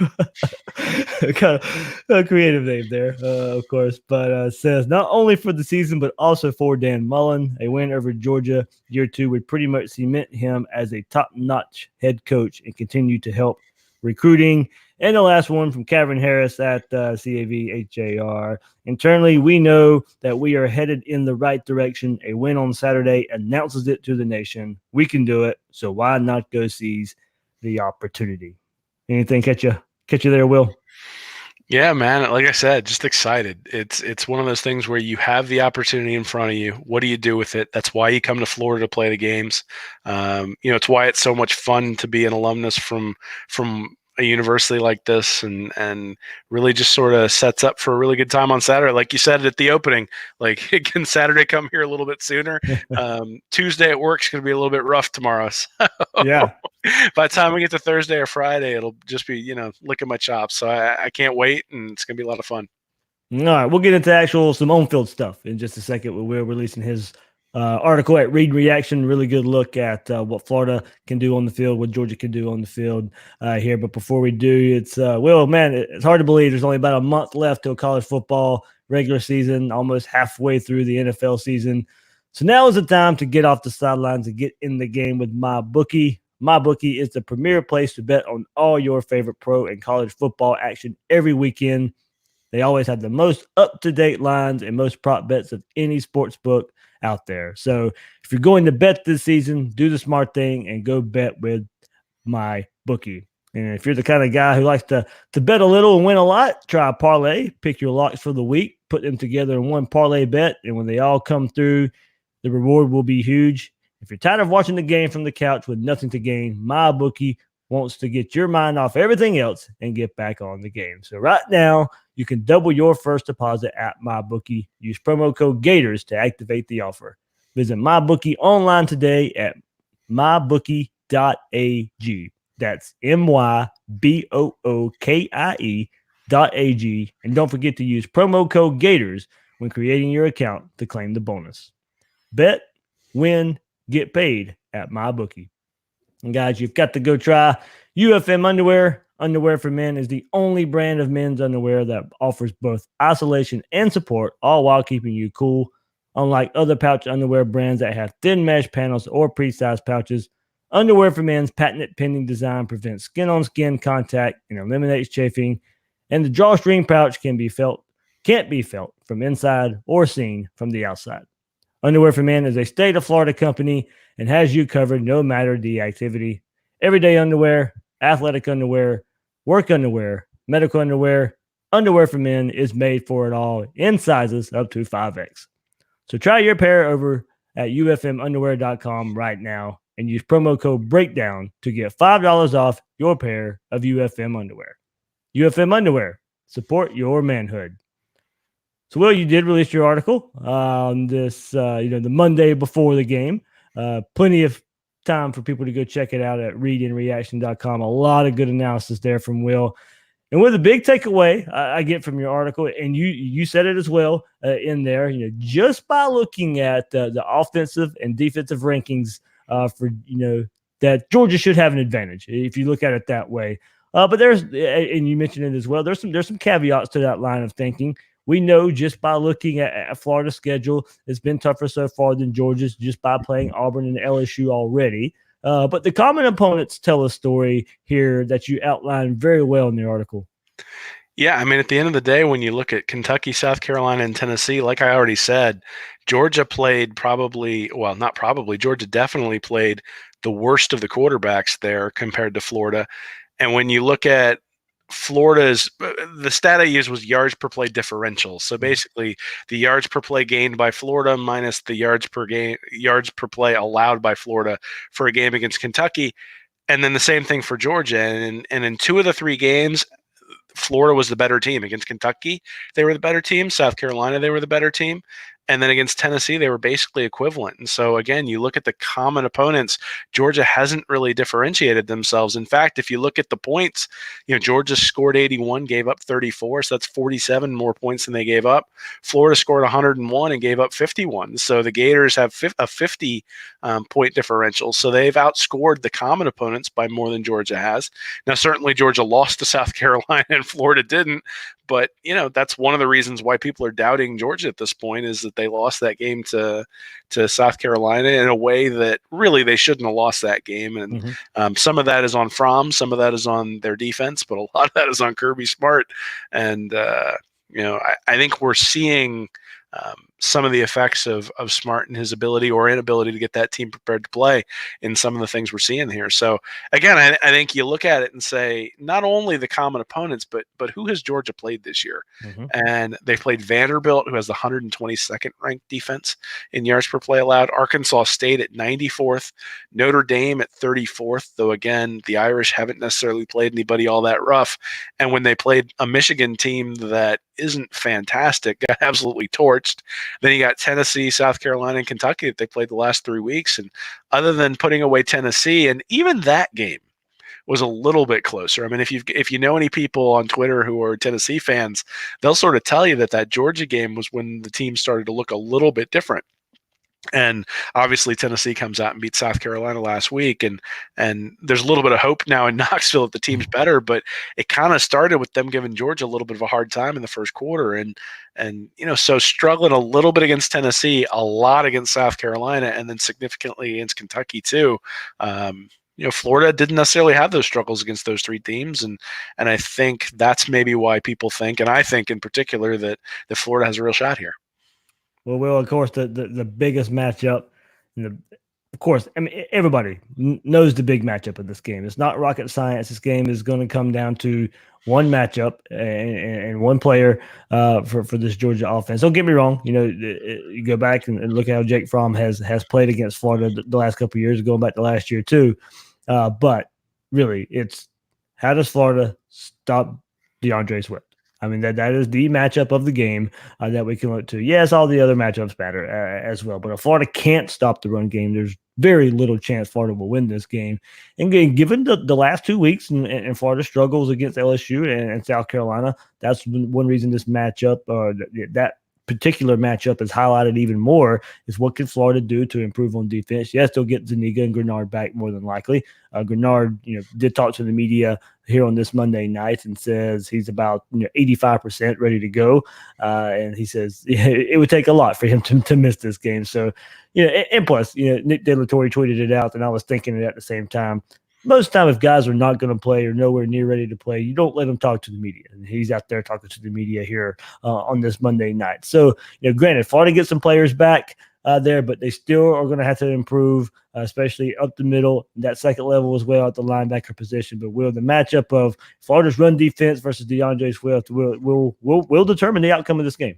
kind of creative name there, of course. But says not only for the season, but also for Dan Mullen. A win over Georgia year 2 would pretty much cement him as a top-notch head coach and continue to help recruiting. And the last one from Kevin Harris at CAVHAR. Internally, we know that we are headed in the right direction. A win on Saturday announces it to the nation. We can do it. So why not go seize the opportunity? Anything catch you there, Will? Yeah, man. Like I said, just excited. It's one of those things where you have the opportunity in front of you. What do you do with it? That's why you come to Florida to play the games. It's why it's so much fun to be an alumnus from a university like this, and really just sort of sets up for a really good time on Saturday. Like you said at the opening, like, can Saturday come here a little bit sooner? Tuesday at work is going to be a little bit rough tomorrow. So yeah. By the time we get to Thursday or Friday, it'll just be, licking my chops. So I can't wait, and it's going to be a lot of fun. All right, we'll get into some on-field stuff in just a second. We're releasing his article at Read Reaction. Really good look at what Florida can do on the field, what Georgia can do on the field here. But before we do, it's it's hard to believe there's only about a month left till college football regular season, almost halfway through the NFL season. So now is the time to get off the sidelines and get in the game with MyBookie. MyBookie is the premier place to bet on all your favorite pro and college football action every weekend. They always have the most up-to-date lines and most prop bets of any sports book out there. So if you're going to bet this season, do the smart thing and go bet with MyBookie. And if you're the kind of guy who likes to bet a little and win a lot, try a parlay. Pick your locks for the week, put them together in one parlay bet, and when they all come through, the reward will be huge. If you're tired of watching the game from the couch with nothing to gain, MyBookie wants to get your mind off everything else and get back on the game. So right now, you can double your first deposit at MyBookie. Use promo code Gators to activate the offer. Visit MyBookie online today at mybookie.ag. That's MYBOOKIE.AG. And don't forget to use promo code Gators when creating your account to claim the bonus. Bet, win, get paid at MyBookie. And guys, you've got to go try UFM underwear. Underwear for Men is the only brand of men's underwear that offers both isolation and support, all while keeping you cool. Unlike other pouch underwear brands that have thin mesh panels or pre-sized pouches, Underwear for Men's patented pending design prevents skin-on-skin contact and eliminates chafing, and the drawstring pouch can't be felt from inside or seen from the outside. Underwear for Men is a state of Florida company and has you covered no matter the activity. Everyday underwear, athletic underwear, work underwear, medical underwear, Underwear for Men is made for it all in sizes up to 5X. So try your pair over at ufmunderwear.com right now and use promo code BREAKDOWN to get $5 off your pair of UFM underwear. UFM underwear, support your manhood. So, Will, you did release your article on this, the Monday before the game. Plenty of time for people to go check it out at readandreaction.com. A lot of good analysis there from Will. And with the big takeaway I get from your article, and you said it as well in there, just by looking at the offensive and defensive rankings for that Georgia should have an advantage if you look at it that way. But there's, and you mentioned it as well, there's some caveats to that line of thinking. We know just by looking at Florida's schedule, it's been tougher so far than Georgia's just by playing Auburn and LSU already. But the common opponents tell a story here that you outlined very well in the article. Yeah, I mean, at the end of the day, when you look at Kentucky, South Carolina, and Tennessee, like I already said, Georgia played Georgia definitely played the worst of the quarterbacks there compared to Florida. And when you look at the stat I used was yards per play differential. So basically, the yards per play gained by Florida minus the yards per play allowed by Florida for a game against Kentucky, and then the same thing for Georgia. And in 2 of the 3 games, Florida was the better team. Against Kentucky, they were the better team. South Carolina, they were the better team. And then against Tennessee, they were basically equivalent. And so, again, you look at the common opponents, Georgia hasn't really differentiated themselves. In fact, if you look at the points, Georgia scored 81, gave up 34. So that's 47 more points than they gave up. Florida scored 101 and gave up 51. So the Gators have a 50 point differential. So they've outscored the common opponents by more than Georgia has. Now, certainly Georgia lost to South Carolina and Florida didn't. But, that's one of the reasons why people are doubting Georgia at this point is that they lost that game to South Carolina in a way that really they shouldn't have lost that game. And some of that is on Fromm, some of that is on their defense, but a lot of that is on Kirby Smart. And, I think we're seeing some of the effects of Smart and his ability or inability to get that team prepared to play in some of the things we're seeing here. So again, I think you look at it and say not only the common opponents, but who has Georgia played this year? And they played Vanderbilt, who has the 122nd ranked defense in yards per play allowed. Arkansas State at 94th, Notre Dame at 34th, though again, the Irish haven't necessarily played anybody all that rough. And when they played a Michigan team that isn't fantastic, got absolutely torched. Then you got Tennessee, South Carolina, and Kentucky that they played the last 3 weeks. And other than putting away Tennessee, and even that game was a little bit closer. I mean, if you know any people on Twitter who are Tennessee fans, they'll sort of tell you that Georgia game was when the team started to look a little bit different. And obviously Tennessee comes out and beats South Carolina last week. And there's a little bit of hope now in Knoxville that the team's better, but it kind of started with them giving Georgia a little bit of a hard time in the first quarter. And so struggling a little bit against Tennessee, a lot against South Carolina, and then significantly against Kentucky too. Florida didn't necessarily have those struggles against those 3 teams. And I think that's maybe why people think, and I think in particular, that Florida has a real shot here. Well, of course, the biggest matchup, of course, I mean, everybody knows the big matchup of this game. It's not rocket science. This game is going to come down to one matchup and one player for this Georgia offense. Don't get me wrong. You go back and look at how Jake Fromm has played against Florida the last couple of years, going back to last year too. But really, it's how does Florida stop DeAndre Swift? I mean, that is the matchup of the game that we can look to. Yes, all the other matchups matter as well. But if Florida can't stop the run game, there's very little chance Florida will win this game. And given the last 2 weeks and Florida struggles against LSU and South Carolina, that's one reason this matchup that particular matchup is highlighted even more is what can Florida do to improve on defense. Yes, they'll get Zuniga and Grenard back more than likely. Grenard, did talk to the media here on this Monday night and says he's about 85% ready to go. And he says it would take a lot for him to miss this game. So, and plus, Nick De La Torre tweeted it out, and I was thinking it at the same time. Most of the time, if guys are not going to play or nowhere near ready to play, you don't let them talk to the media. And he's out there talking to the media here on this Monday night. So, granted, Florida gets some players back there, but they still are going to have to improve, especially up the middle, that second level as well at the linebacker position. But the matchup of Florida's run defense versus DeAndre Swift will determine the outcome of this game.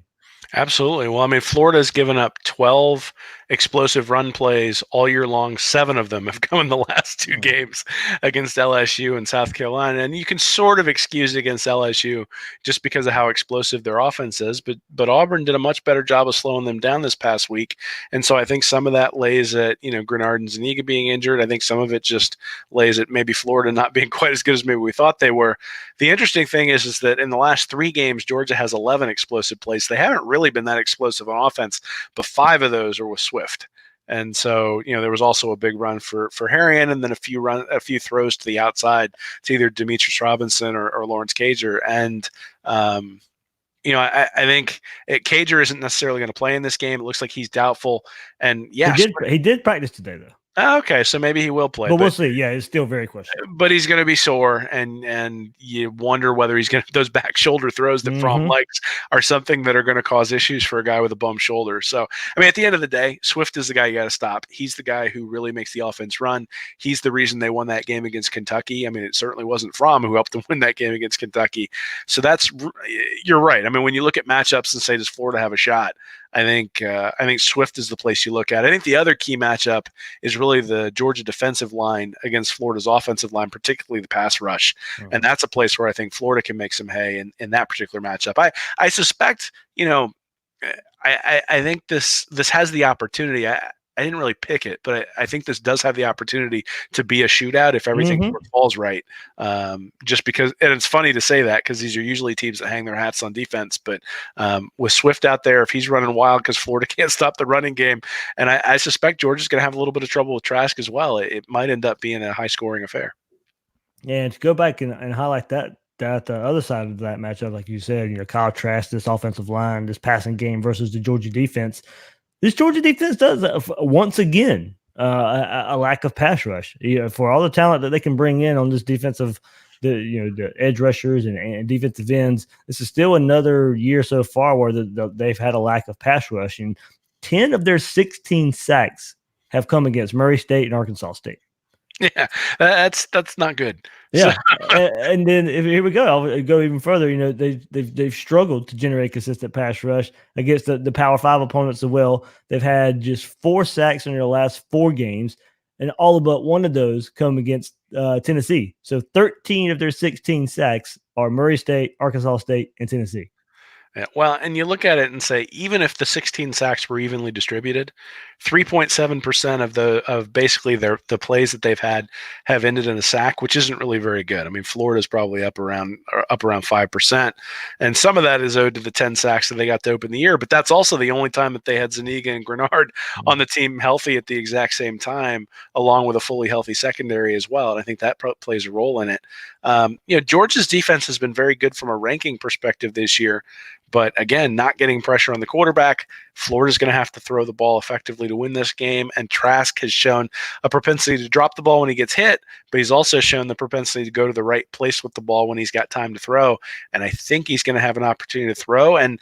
Absolutely. Well, I mean, Florida's given up 12 explosive run plays all year long. 7 of them have come in the last 2 games against LSU and South Carolina. And you can sort of excuse it against LSU just because of how explosive their offense is. But Auburn did a much better job of slowing them down this past week. And so I think some of that lays at, Grenard and Zuniga being injured. I think some of it just lays at maybe Florida not being quite as good as maybe we thought they were. The interesting thing is that in the last 3 games, Georgia has 11 explosive plays. They haven't really been that explosive on offense, but 5 of those are with Swift. And so, there was also a big run for Harrion, and then a few throws to the outside to either Demetrius Robinson or Lawrence Cager. And I think Cager isn't necessarily going to play in this game. It looks like he's doubtful. And yeah, he did practice today though. Okay, so maybe he will play, but we'll see. Yeah, it's still very questionable. But he's going to be sore, and you wonder whether he's going to those back shoulder throws that Fromm likes are something that are going to cause issues for a guy with a bum shoulder. So, I mean, at the end of the day, Swift is the guy you got to stop. He's the guy who really makes the offense run. He's the reason they won that game against Kentucky. I mean, it certainly wasn't Fromm who helped them win that game against Kentucky. So you're right. I mean, when you look at matchups and say, does Florida have a shot? I think Swift is the place you look at. I think the other key matchup is really the Georgia defensive line against Florida's offensive line, particularly the pass rush. And that's a place where I think Florida can make some hay in that particular matchup. I suspect, I think this has the opportunity. I didn't really pick it, but I think this does have the opportunity to be a shootout if everything falls right. Just because, and it's funny to say that because these are usually teams that hang their hats on defense, but with Swift out there, if he's running wild because Florida can't stop the running game, and I suspect Georgia's going to have a little bit of trouble with Trask as well, it might end up being a high-scoring affair. Yeah, and to go back and highlight that the other side of that matchup, like you said, Kyle Trask, this offensive line, this passing game versus the Georgia defense. This Georgia defense does once again a lack of pass rush. For all the talent that they can bring in on this defensive, the edge rushers and defensive ends, this is still another year so far where they've had a lack of pass rush, and 10 of their 16 sacks have come against Murray State and Arkansas State. Yeah, that's not good. Yeah, and then here we go. I'll go even further. They've struggled to generate consistent pass rush against the Power 5 opponents as well. They've had just 4 sacks in their last 4 games, and all but one of those come against Tennessee. So 13 of their 16 sacks are Murray State, Arkansas State, and Tennessee. Yeah, well, and you look at it and say, even if the 16 sacks were evenly distributed, 3.7% of basically the plays that they've had have ended in a sack, which isn't really very good. I mean, Florida's probably up around 5%, and some of that is owed to the 10 sacks that they got to open the year. But that's also the only time that they had Zuniga and Grenard on the team healthy at the exact same time, along with a fully healthy secondary as well. And I think that plays a role in it. Georgia's defense has been very good from a ranking perspective this year. But again, not getting pressure on the quarterback. Florida's going to have to throw the ball effectively to win this game. And Trask has shown a propensity to drop the ball when he gets hit, but he's also shown the propensity to go to the right place with the ball when he's got time to throw. And I think he's going to have an opportunity to throw. And,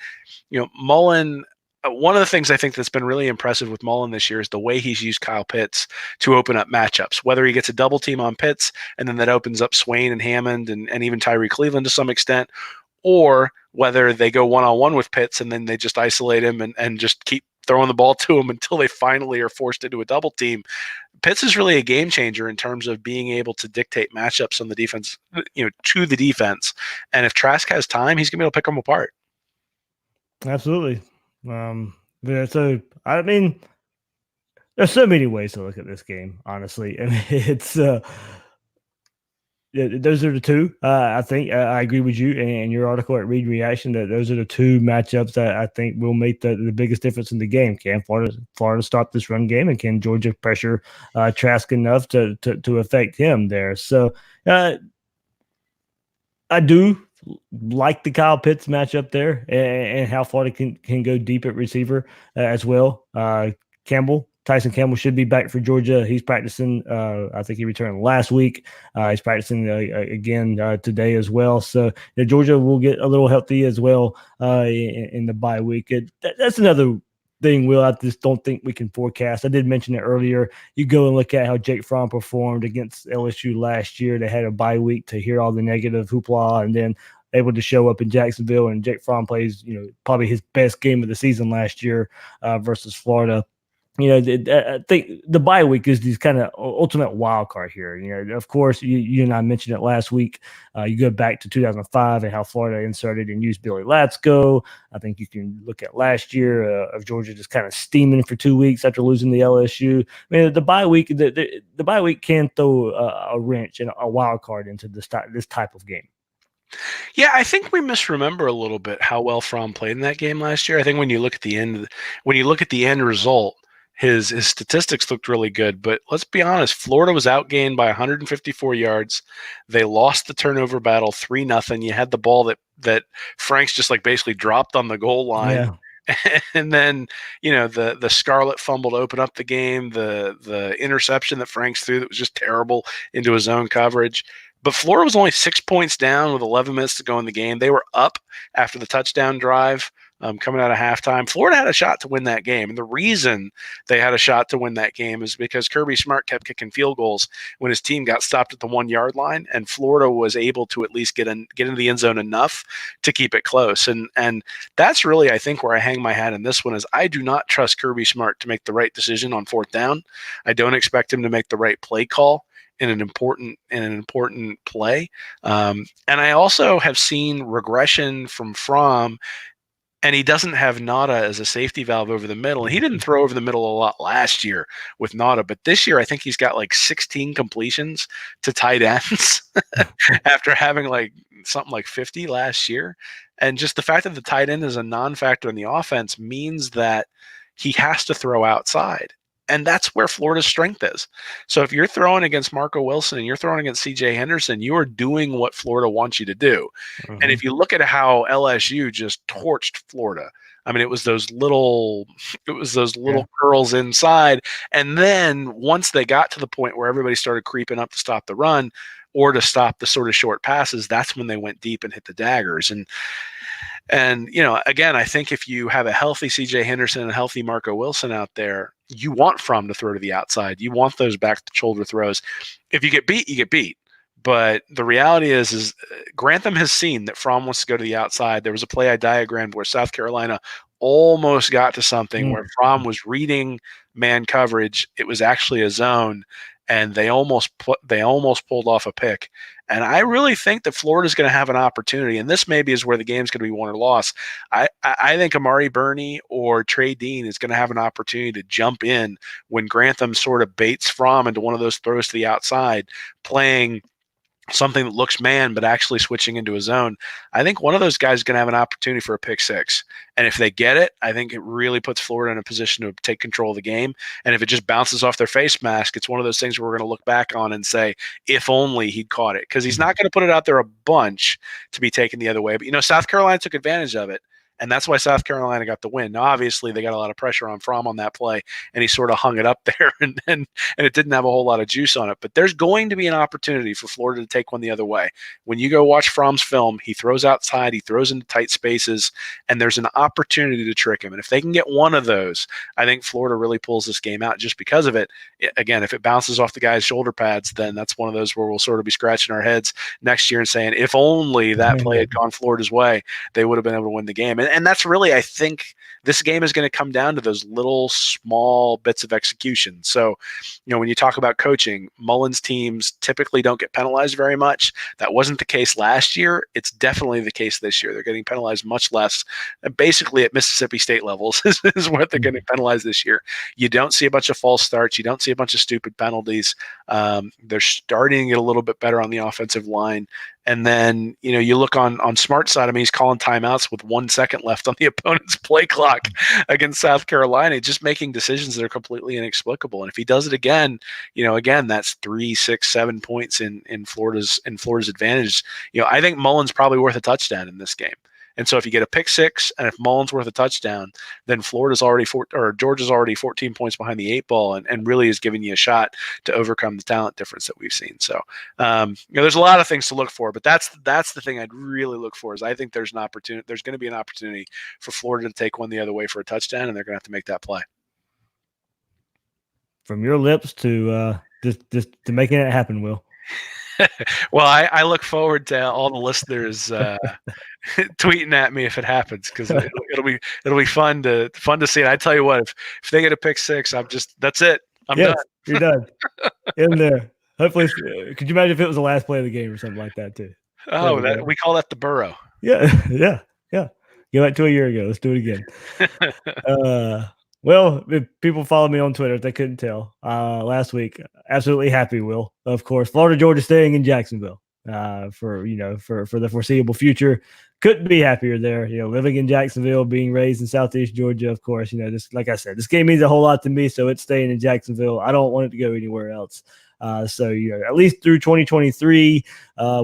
Mullen, one of the things I think that's been really impressive with Mullen this year is the way he's used Kyle Pitts to open up matchups, whether he gets a double team on Pitts and then that opens up Swain and Hammond and even Tyree Cleveland to some extent, or whether they go one-on-one with Pitts and then they just isolate him and just keep throwing the ball to him until they finally are forced into a double team. Pitts is really a game changer in terms of being able to dictate matchups on the defense, to the defense. And if Trask has time, he's going to be able to pick them apart. Absolutely. So, I mean, there's so many ways to look at this game, honestly. I mean, it's those are the two. I think I agree with you and your article at Read Reaction that those are the two matchups that I think will make the biggest difference in the game. Can Florida stop this run game, and can Georgia pressure Trask enough to affect him there? So I do like the Kyle Pitts matchup there, and how Florida can go deep at receiver as well. Tyson Campbell should be back for Georgia. He's practicing. I think he returned last week. He's practicing again today as well. So Georgia will get a little healthy as well in the bye week. That's another thing, Will, I just don't think we can forecast. I did mention it earlier. You go and look at how Jake Fromm performed against LSU last year. They had a bye week to hear all the negative hoopla, and then able to show up in Jacksonville, and Jake Fromm plays, probably his best game of the season last year versus Florida. I think the bye week is these kind of ultimate wild card here. Of course, you and I mentioned it last week. You go back to 2005 and how Florida inserted and used Billy Latsko. I think you can look at last year of Georgia just kind of steaming for 2 weeks after losing the LSU. I mean, the bye week, the bye week can throw a wrench and a wild card into this type of game. Yeah, I think we misremember a little bit how well Fromm played in that game last year. I think when you look at the end result, his statistics looked really good. But let's be honest, Florida was outgained by 154 yards. They lost the turnover battle 3-0. You had the ball that Franks just like basically dropped on the goal line. Yeah. And then, the Scarlet fumble to open up the game, the interception that Franks threw that was just terrible into his own coverage. But Florida was only 6 points down with 11 minutes to go in the game. They were up after the touchdown drive coming out of halftime. Florida had a shot to win that game. And the reason they had a shot to win that game is because Kirby Smart kept kicking field goals when his team got stopped at the 1 yard line. And Florida was able to at least get into the end zone enough to keep it close. And that's really, I think, where I hang my hat in this one is I do not trust Kirby Smart to make the right decision on fourth down. I don't expect him to make the right play call in an important play. And I also have seen regression from Fromm, and he doesn't have Nada as a safety valve over the middle. And he didn't throw over the middle a lot last year with Nada, but this year I think he's got like 16 completions to tight ends after having like something like 50 last year. And just the fact that the tight end is a non-factor in the offense means that he has to throw outside. And that's where Florida's strength is. So if you're throwing against Marco Wilson and you're throwing against C.J. Henderson, you are doing what Florida wants you to do. Mm-hmm. And if you look at how LSU just torched Florida, I mean, it was those little curls inside. And then once they got to the point where everybody started creeping up to stop the run or to stop the sort of short passes, that's when they went deep and hit the daggers. And again, I think if you have a healthy C.J. Henderson and a healthy Marco Wilson out there, you want Fromm to throw to the outside. You want those back-to-shoulder throws. If you get beat, you get beat. But the reality is Grantham has seen that Fromm wants to go to the outside. There was a play I diagrammed where South Carolina almost got to something where Fromm was reading man coverage. It was actually a zone, and they almost pulled off a pick. And I really think that Florida's going to have an opportunity, and this maybe is where the game's going to be won or lost. I think Amari Burney or Trey Dean is going to have an opportunity to jump in when Grantham sort of baits Fromm into one of those throws to the outside, playing something that looks man, but actually switching into a zone. I think one of those guys is going to have an opportunity for a pick six. And if they get it, I think it really puts Florida in a position to take control of the game. And if it just bounces off their face mask, it's one of those things where we're going to look back on and say, if only he'd caught it. Because he's not going to put it out there a bunch to be taken the other way. But, South Carolina took advantage of it. And that's why South Carolina got the win. Now, obviously, they got a lot of pressure on Fromm on that play, and he sort of hung it up there, and it didn't have a whole lot of juice on it. But there's going to be an opportunity for Florida to take one the other way. When you go watch Fromm's film, he throws outside, he throws into tight spaces, and there's an opportunity to trick him. And if they can get one of those, I think Florida really pulls this game out just because of it. Again, if it bounces off the guy's shoulder pads, then that's one of those where we'll sort of be scratching our heads next year and saying, if only that play had gone Florida's way, they would have been able to win the game. And that's really, I think, this game is going to come down to those little small bits of execution. So, when you talk about coaching, Mullen's teams typically don't get penalized very much. That wasn't the case last year. It's definitely the case this year. They're getting penalized much less. Basically at Mississippi State levels is what they're getting penalized this year. You don't see a bunch of false starts. You don't see a bunch of stupid penalties. They're starting to get a little bit better on the offensive line. And then, you look on Smart's side, he's calling timeouts with 1 second left on the opponent's play clock against South Carolina, just making decisions that are completely inexplicable. And if he does it again, again, that's 3, 6, 7 points in Florida's advantage. I think Mullen's probably worth a touchdown in this game. And so if you get a pick six and if Mullen's worth a touchdown, then Georgia's already 14 points behind the 8 ball and really is giving you a shot to overcome the talent difference that we've seen. So, there's a lot of things to look for, but that's the thing I'd really look for is I think there's going to be an opportunity for Florida to take one the other way for a touchdown, and they're going to have to make that play. From your lips to just to making it happen, Will. Well, I look forward to all the listeners tweeting at me if it happens, because it'll be fun to see. And I tell you what, if they get a pick six, that's it. I'm done. You're done. In there. Hopefully, could you imagine if it was the last play of the game or something like that too? Oh, we call that the burrow. Yeah, yeah. Go back to a year ago. Let's do it again. Well, if people follow me on Twitter, if they couldn't tell, last week, absolutely happy, Will. Of course, Florida Georgia staying in Jacksonville for the foreseeable future. Couldn't be happier there. Living in Jacksonville, being raised in Southeast Georgia, of course. This, like I said, this game means a whole lot to me, so it's staying in Jacksonville. I don't want it to go anywhere else. So at least through 2023,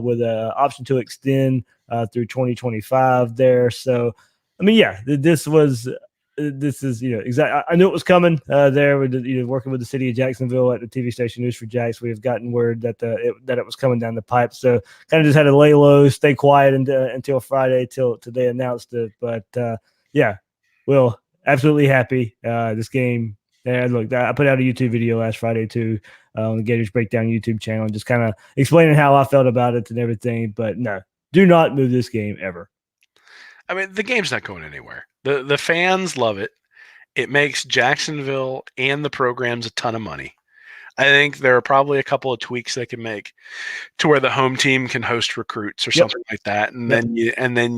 with an option to extend through 2025 there. So, I mean, yeah, this is exactly. I knew it was coming there with working with the city of Jacksonville at the TV station News for Jax. We have gotten word that it was coming down the pipe. So kind of just had to lay low, stay quiet until Friday till they announced it. But yeah, Will, absolutely happy. This game. And look, I put out a YouTube video last Friday too on the Gators Breakdown YouTube channel, just kind of explaining how I felt about it and everything. But no, do not move this game ever. I mean, the game's not going anywhere. The fans love it. It makes Jacksonville and the programs a ton of money. I think there are probably a couple of tweaks they can make to where the home team can host recruits or something like that, and then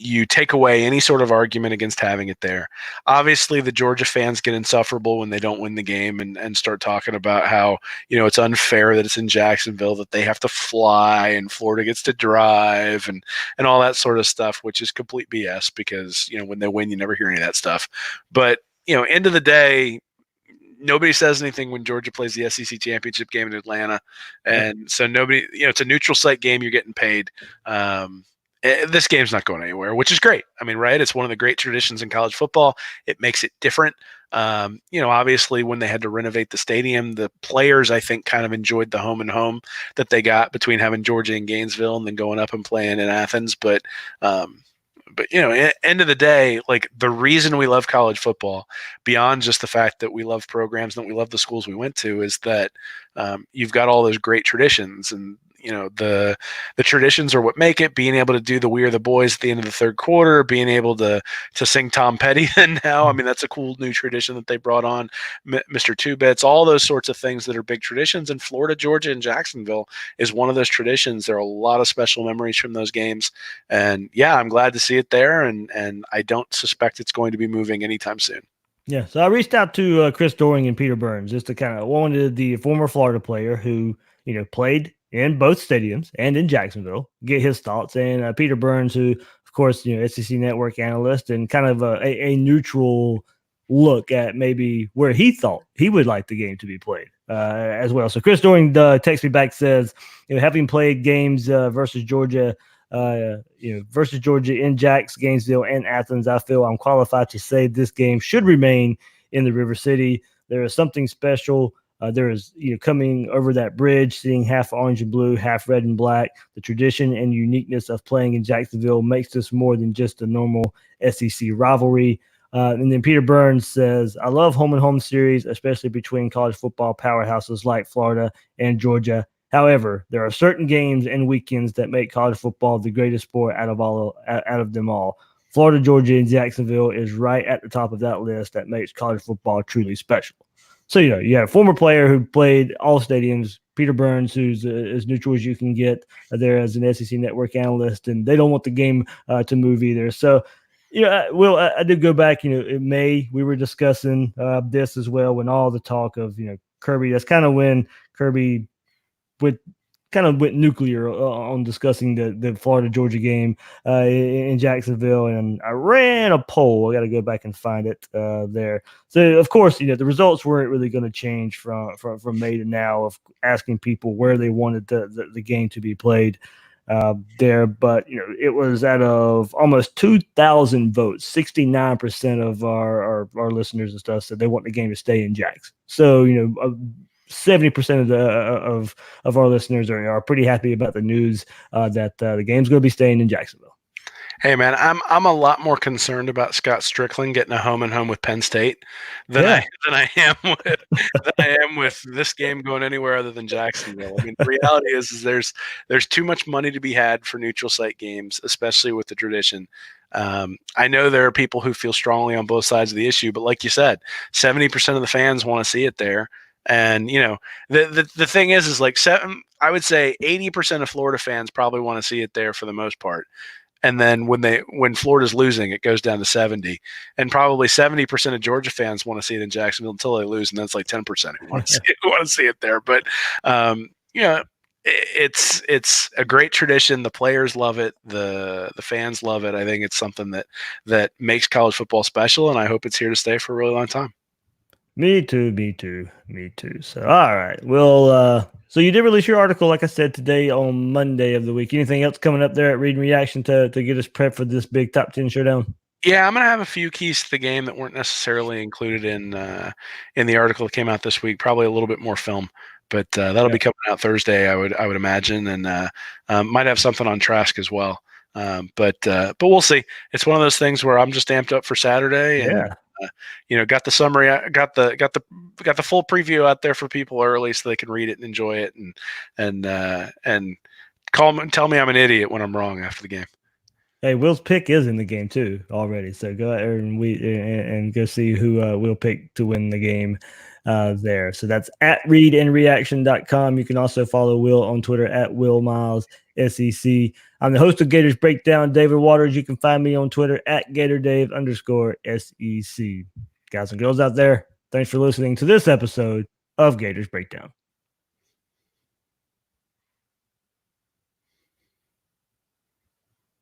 you take away any sort of argument against having it there. Obviously, the Georgia fans get insufferable when they don't win the game and start talking about how, it's unfair that it's in Jacksonville, that they have to fly and Florida gets to drive and all that sort of stuff, which is complete BS because, when they win, you never hear any of that stuff. But, end of the day, nobody says anything when Georgia plays the SEC championship game in Atlanta. And so nobody, it's a neutral site game. You're getting paid. This game's not going anywhere, which is great. I mean, right? It's one of the great traditions in college football. It makes it different. Obviously when they had to renovate the stadium, the players, I think, kind of enjoyed the home and home that they got between having Georgia and Gainesville and then going up and playing in Athens. But end of the day, like the reason we love college football, beyond just the fact that we love programs and that we love the schools we went to, is that you've got all those great traditions, and the traditions are what make it. Being able to do the "We Are the Boys" at the end of the third quarter, being able to sing Tom Petty, and now, I mean, that's a cool new tradition that they brought on, Mr. Two Bits, all those sorts of things that are big traditions. And Florida, Georgia, and Jacksonville is one of those traditions. There are a lot of special memories from those games, and yeah, I'm glad to see it there, and I don't suspect it's going to be moving anytime soon. Yeah, so I reached out to Chris Doring and Peter Burns just to kind of wanted the former Florida player who played in both stadiums and in Jacksonville, get his thoughts. And Peter Burns, who, of course, SEC Network analyst and kind of a neutral look at maybe where he thought he would like the game to be played as well. So Chris Doring texts me back, says, having played games versus Georgia in Jax, Gainesville, and Athens, I feel I'm qualified to say this game should remain in the River City. There is something special. There is, coming over that bridge, seeing half orange and blue, half red and black. The tradition and uniqueness of playing in Jacksonville makes this more than just a normal SEC rivalry. And then Peter Burns says, I love home and home series, especially between college football powerhouses like Florida and Georgia. However, there are certain games and weekends that make college football the greatest sport out of them all. Florida, Georgia, and Jacksonville is right at the top of that list that makes college football truly special. So, you have a former player who played all stadiums, Peter Burns, who's as neutral as you can get there as an SEC Network analyst, and they don't want the game to move either. So, Will, I did go back, in May, we were discussing this as well, when all the talk of, Kirby, that's kind of when Kirby went nuclear on discussing the Florida Georgia game in Jacksonville, and I ran a poll. I got to go back and find it there. So of course, the results weren't really going to change from May to now of asking people where they wanted the game to be played there. But it was out of almost 2,000 votes, 69% of our listeners and stuff said they want the game to stay in Jax. So 70% of our listeners are pretty happy about the news that the game's going to be staying in Jacksonville. Hey man, I'm a lot more concerned about Scott Strickland getting a home and home with Penn State than I am with this game going anywhere other than Jacksonville. I mean, the reality is there's too much money to be had for neutral site games, especially with the tradition. I know there are people who feel strongly on both sides of the issue, but like you said, 70% of the fans want to see it there. And the thing is like I would say 80% of Florida fans probably want to see it there for the most part. And then when Florida's losing, it goes down to 70, and probably 70% of Georgia fans want to see it in Jacksonville until they lose, and that's like 10% who want to see it there. But it's a great tradition. The players love it. The fans love it. I think it's something that makes college football special, and I hope it's here to stay for a really long time. Me too. So, all right. Well, so you did release your article, like I said, today on Monday of the week. Anything else coming up there at Read and Reaction to get us prepped for this big top 10 showdown? Yeah, I'm gonna have a few keys to the game that weren't necessarily included in the article that came out this week. Probably a little bit more film, but that'll be coming out Thursday, I would imagine, and might have something on Trask as well. But we'll see. It's one of those things where I'm just amped up for Saturday, and got the summary, got the full preview out there for people early so they can read it and enjoy it, and call me and tell me I'm an idiot when I'm wrong after the game. Hey, Will's pick is in the game too already, so go out and go see who Will pick to win the game there. So that's at readandreaction.com. You can also follow Will on Twitter at Will Miles SEC. I'm the host of Gators Breakdown, David Waters. You can find me on Twitter at GatorDave_SEC. Guys and girls out there, thanks for listening to this episode of Gators Breakdown.